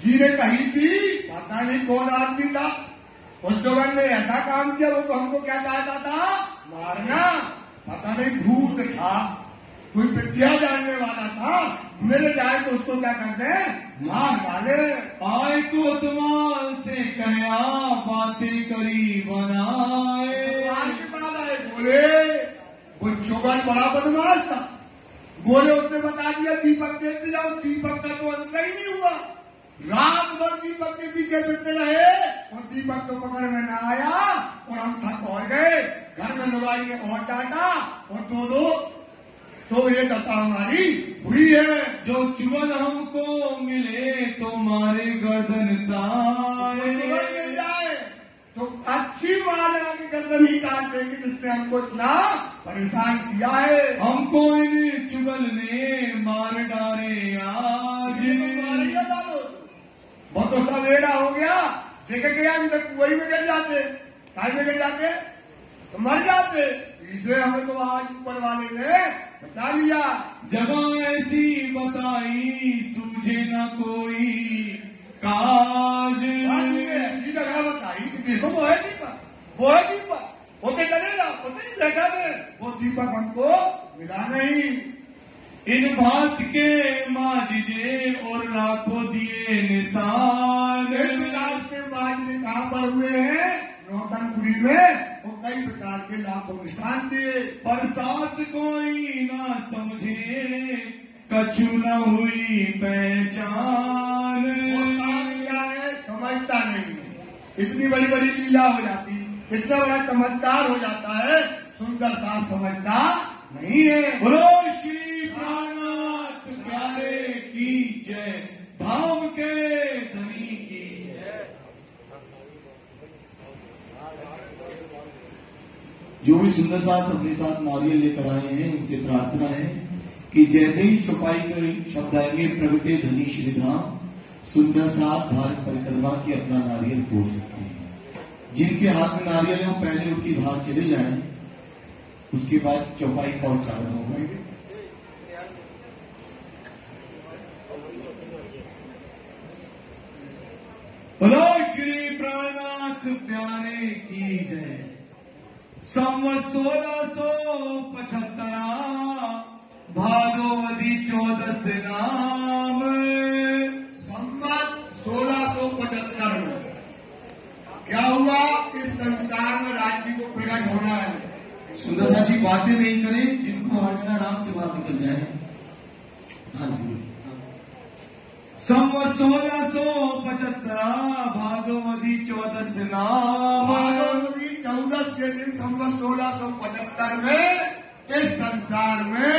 जी ने कही थी, पता नहीं कौन आदमी था, उस चुगल ने ऐसा काम किया, वो तो हमको क्या चाहता था, मारना, पता नहीं भूत था, कोई विद्या जानने वाला था, मेरे जाए तो उसको क्या करते हैं, मार डाले। आय कोतवाल से कया बातें करी बनाए। कोतवाल के पास आए, बोले वो चुगल बड़ा बदमाश था, बोले उसने बता दिया दीपक देखते जाओ, दीपक का तो अंत ही नहीं हुआ। रात भर दीपक के पीछे फिरते रहे और दीपक तो पकड़ में न आया और हम थक और गए। घर में लुगाई ने और डांटा और दो तो ये दशा हमारी हुई है। जो चुगल हमको मिले तो मारे गर्दन ताए। मिल जाए तो अच्छी माल की गर्दन ही काट देगी, जिसने हमको इतना परेशान किया है। हमको इन चुगल ने मार डाले आज। बहुत तो सवेरा हो गया, देखे गया कुएं में गिर जाते, काय में गिर जाते तो मर जाते। इसे हमें तो आज ऊपर वाले ने बचा लिया। जगह ऐसी बताई सूझे न कोई काज। ऐसी जगह बताई कि देखो वो है दीपक, वो है दीपक, होते चलेगा होते ही बैठा दे, वो दीपक हमको मिला नहीं। इन बात के माजिजे और लाखों दिए निशान। के माजिजे कहाँ पर हुए हैं, नौतनपुरी में, वो कई प्रकार के लाखों निशान दिए। बरसात कोई ना समझे कछु न हुई पहचान। क्या है समझता नहीं है, इतनी बड़ी बड़ी लीला हो जाती, इतना बड़ा चमत्कार हो जाता है, सुंदरता समझता नहीं है। बोलो श्री प्राणनाथ प्यारे की जय, धाम के धनी की जय। जो भी सुंदर साथ अपने साथ नारियल लेकर आए हैं, उनसे प्रार्थना है कि जैसे ही चौपाई के शब्द आएंगे, प्रगटे धनी श्री धाम, सुंदर साथ भारत परिक्रमा की अपना नारियल फोड़ सकते हैं। जिनके हाथ में नारियल है वो पहले उठ के बाहर चले जाएं, उसके बाद चौपाई का उच्चारण होगा। बोलो श्री प्राणनाथ प्यारे की जय। संवत 1675 भादोवदी 14 नाम। संवत 1675 में क्या हुआ, इस संसार में राज्य को प्रकट होना है। सुंदरता जी बातें नहीं करें, जिनको हर जना आराम से बाहर निकल जाए। हाँ जी। संवत 1675 भादोवदी 14 नाम। भादोवदी 14 के दिन संवत 1675 में इस संसार में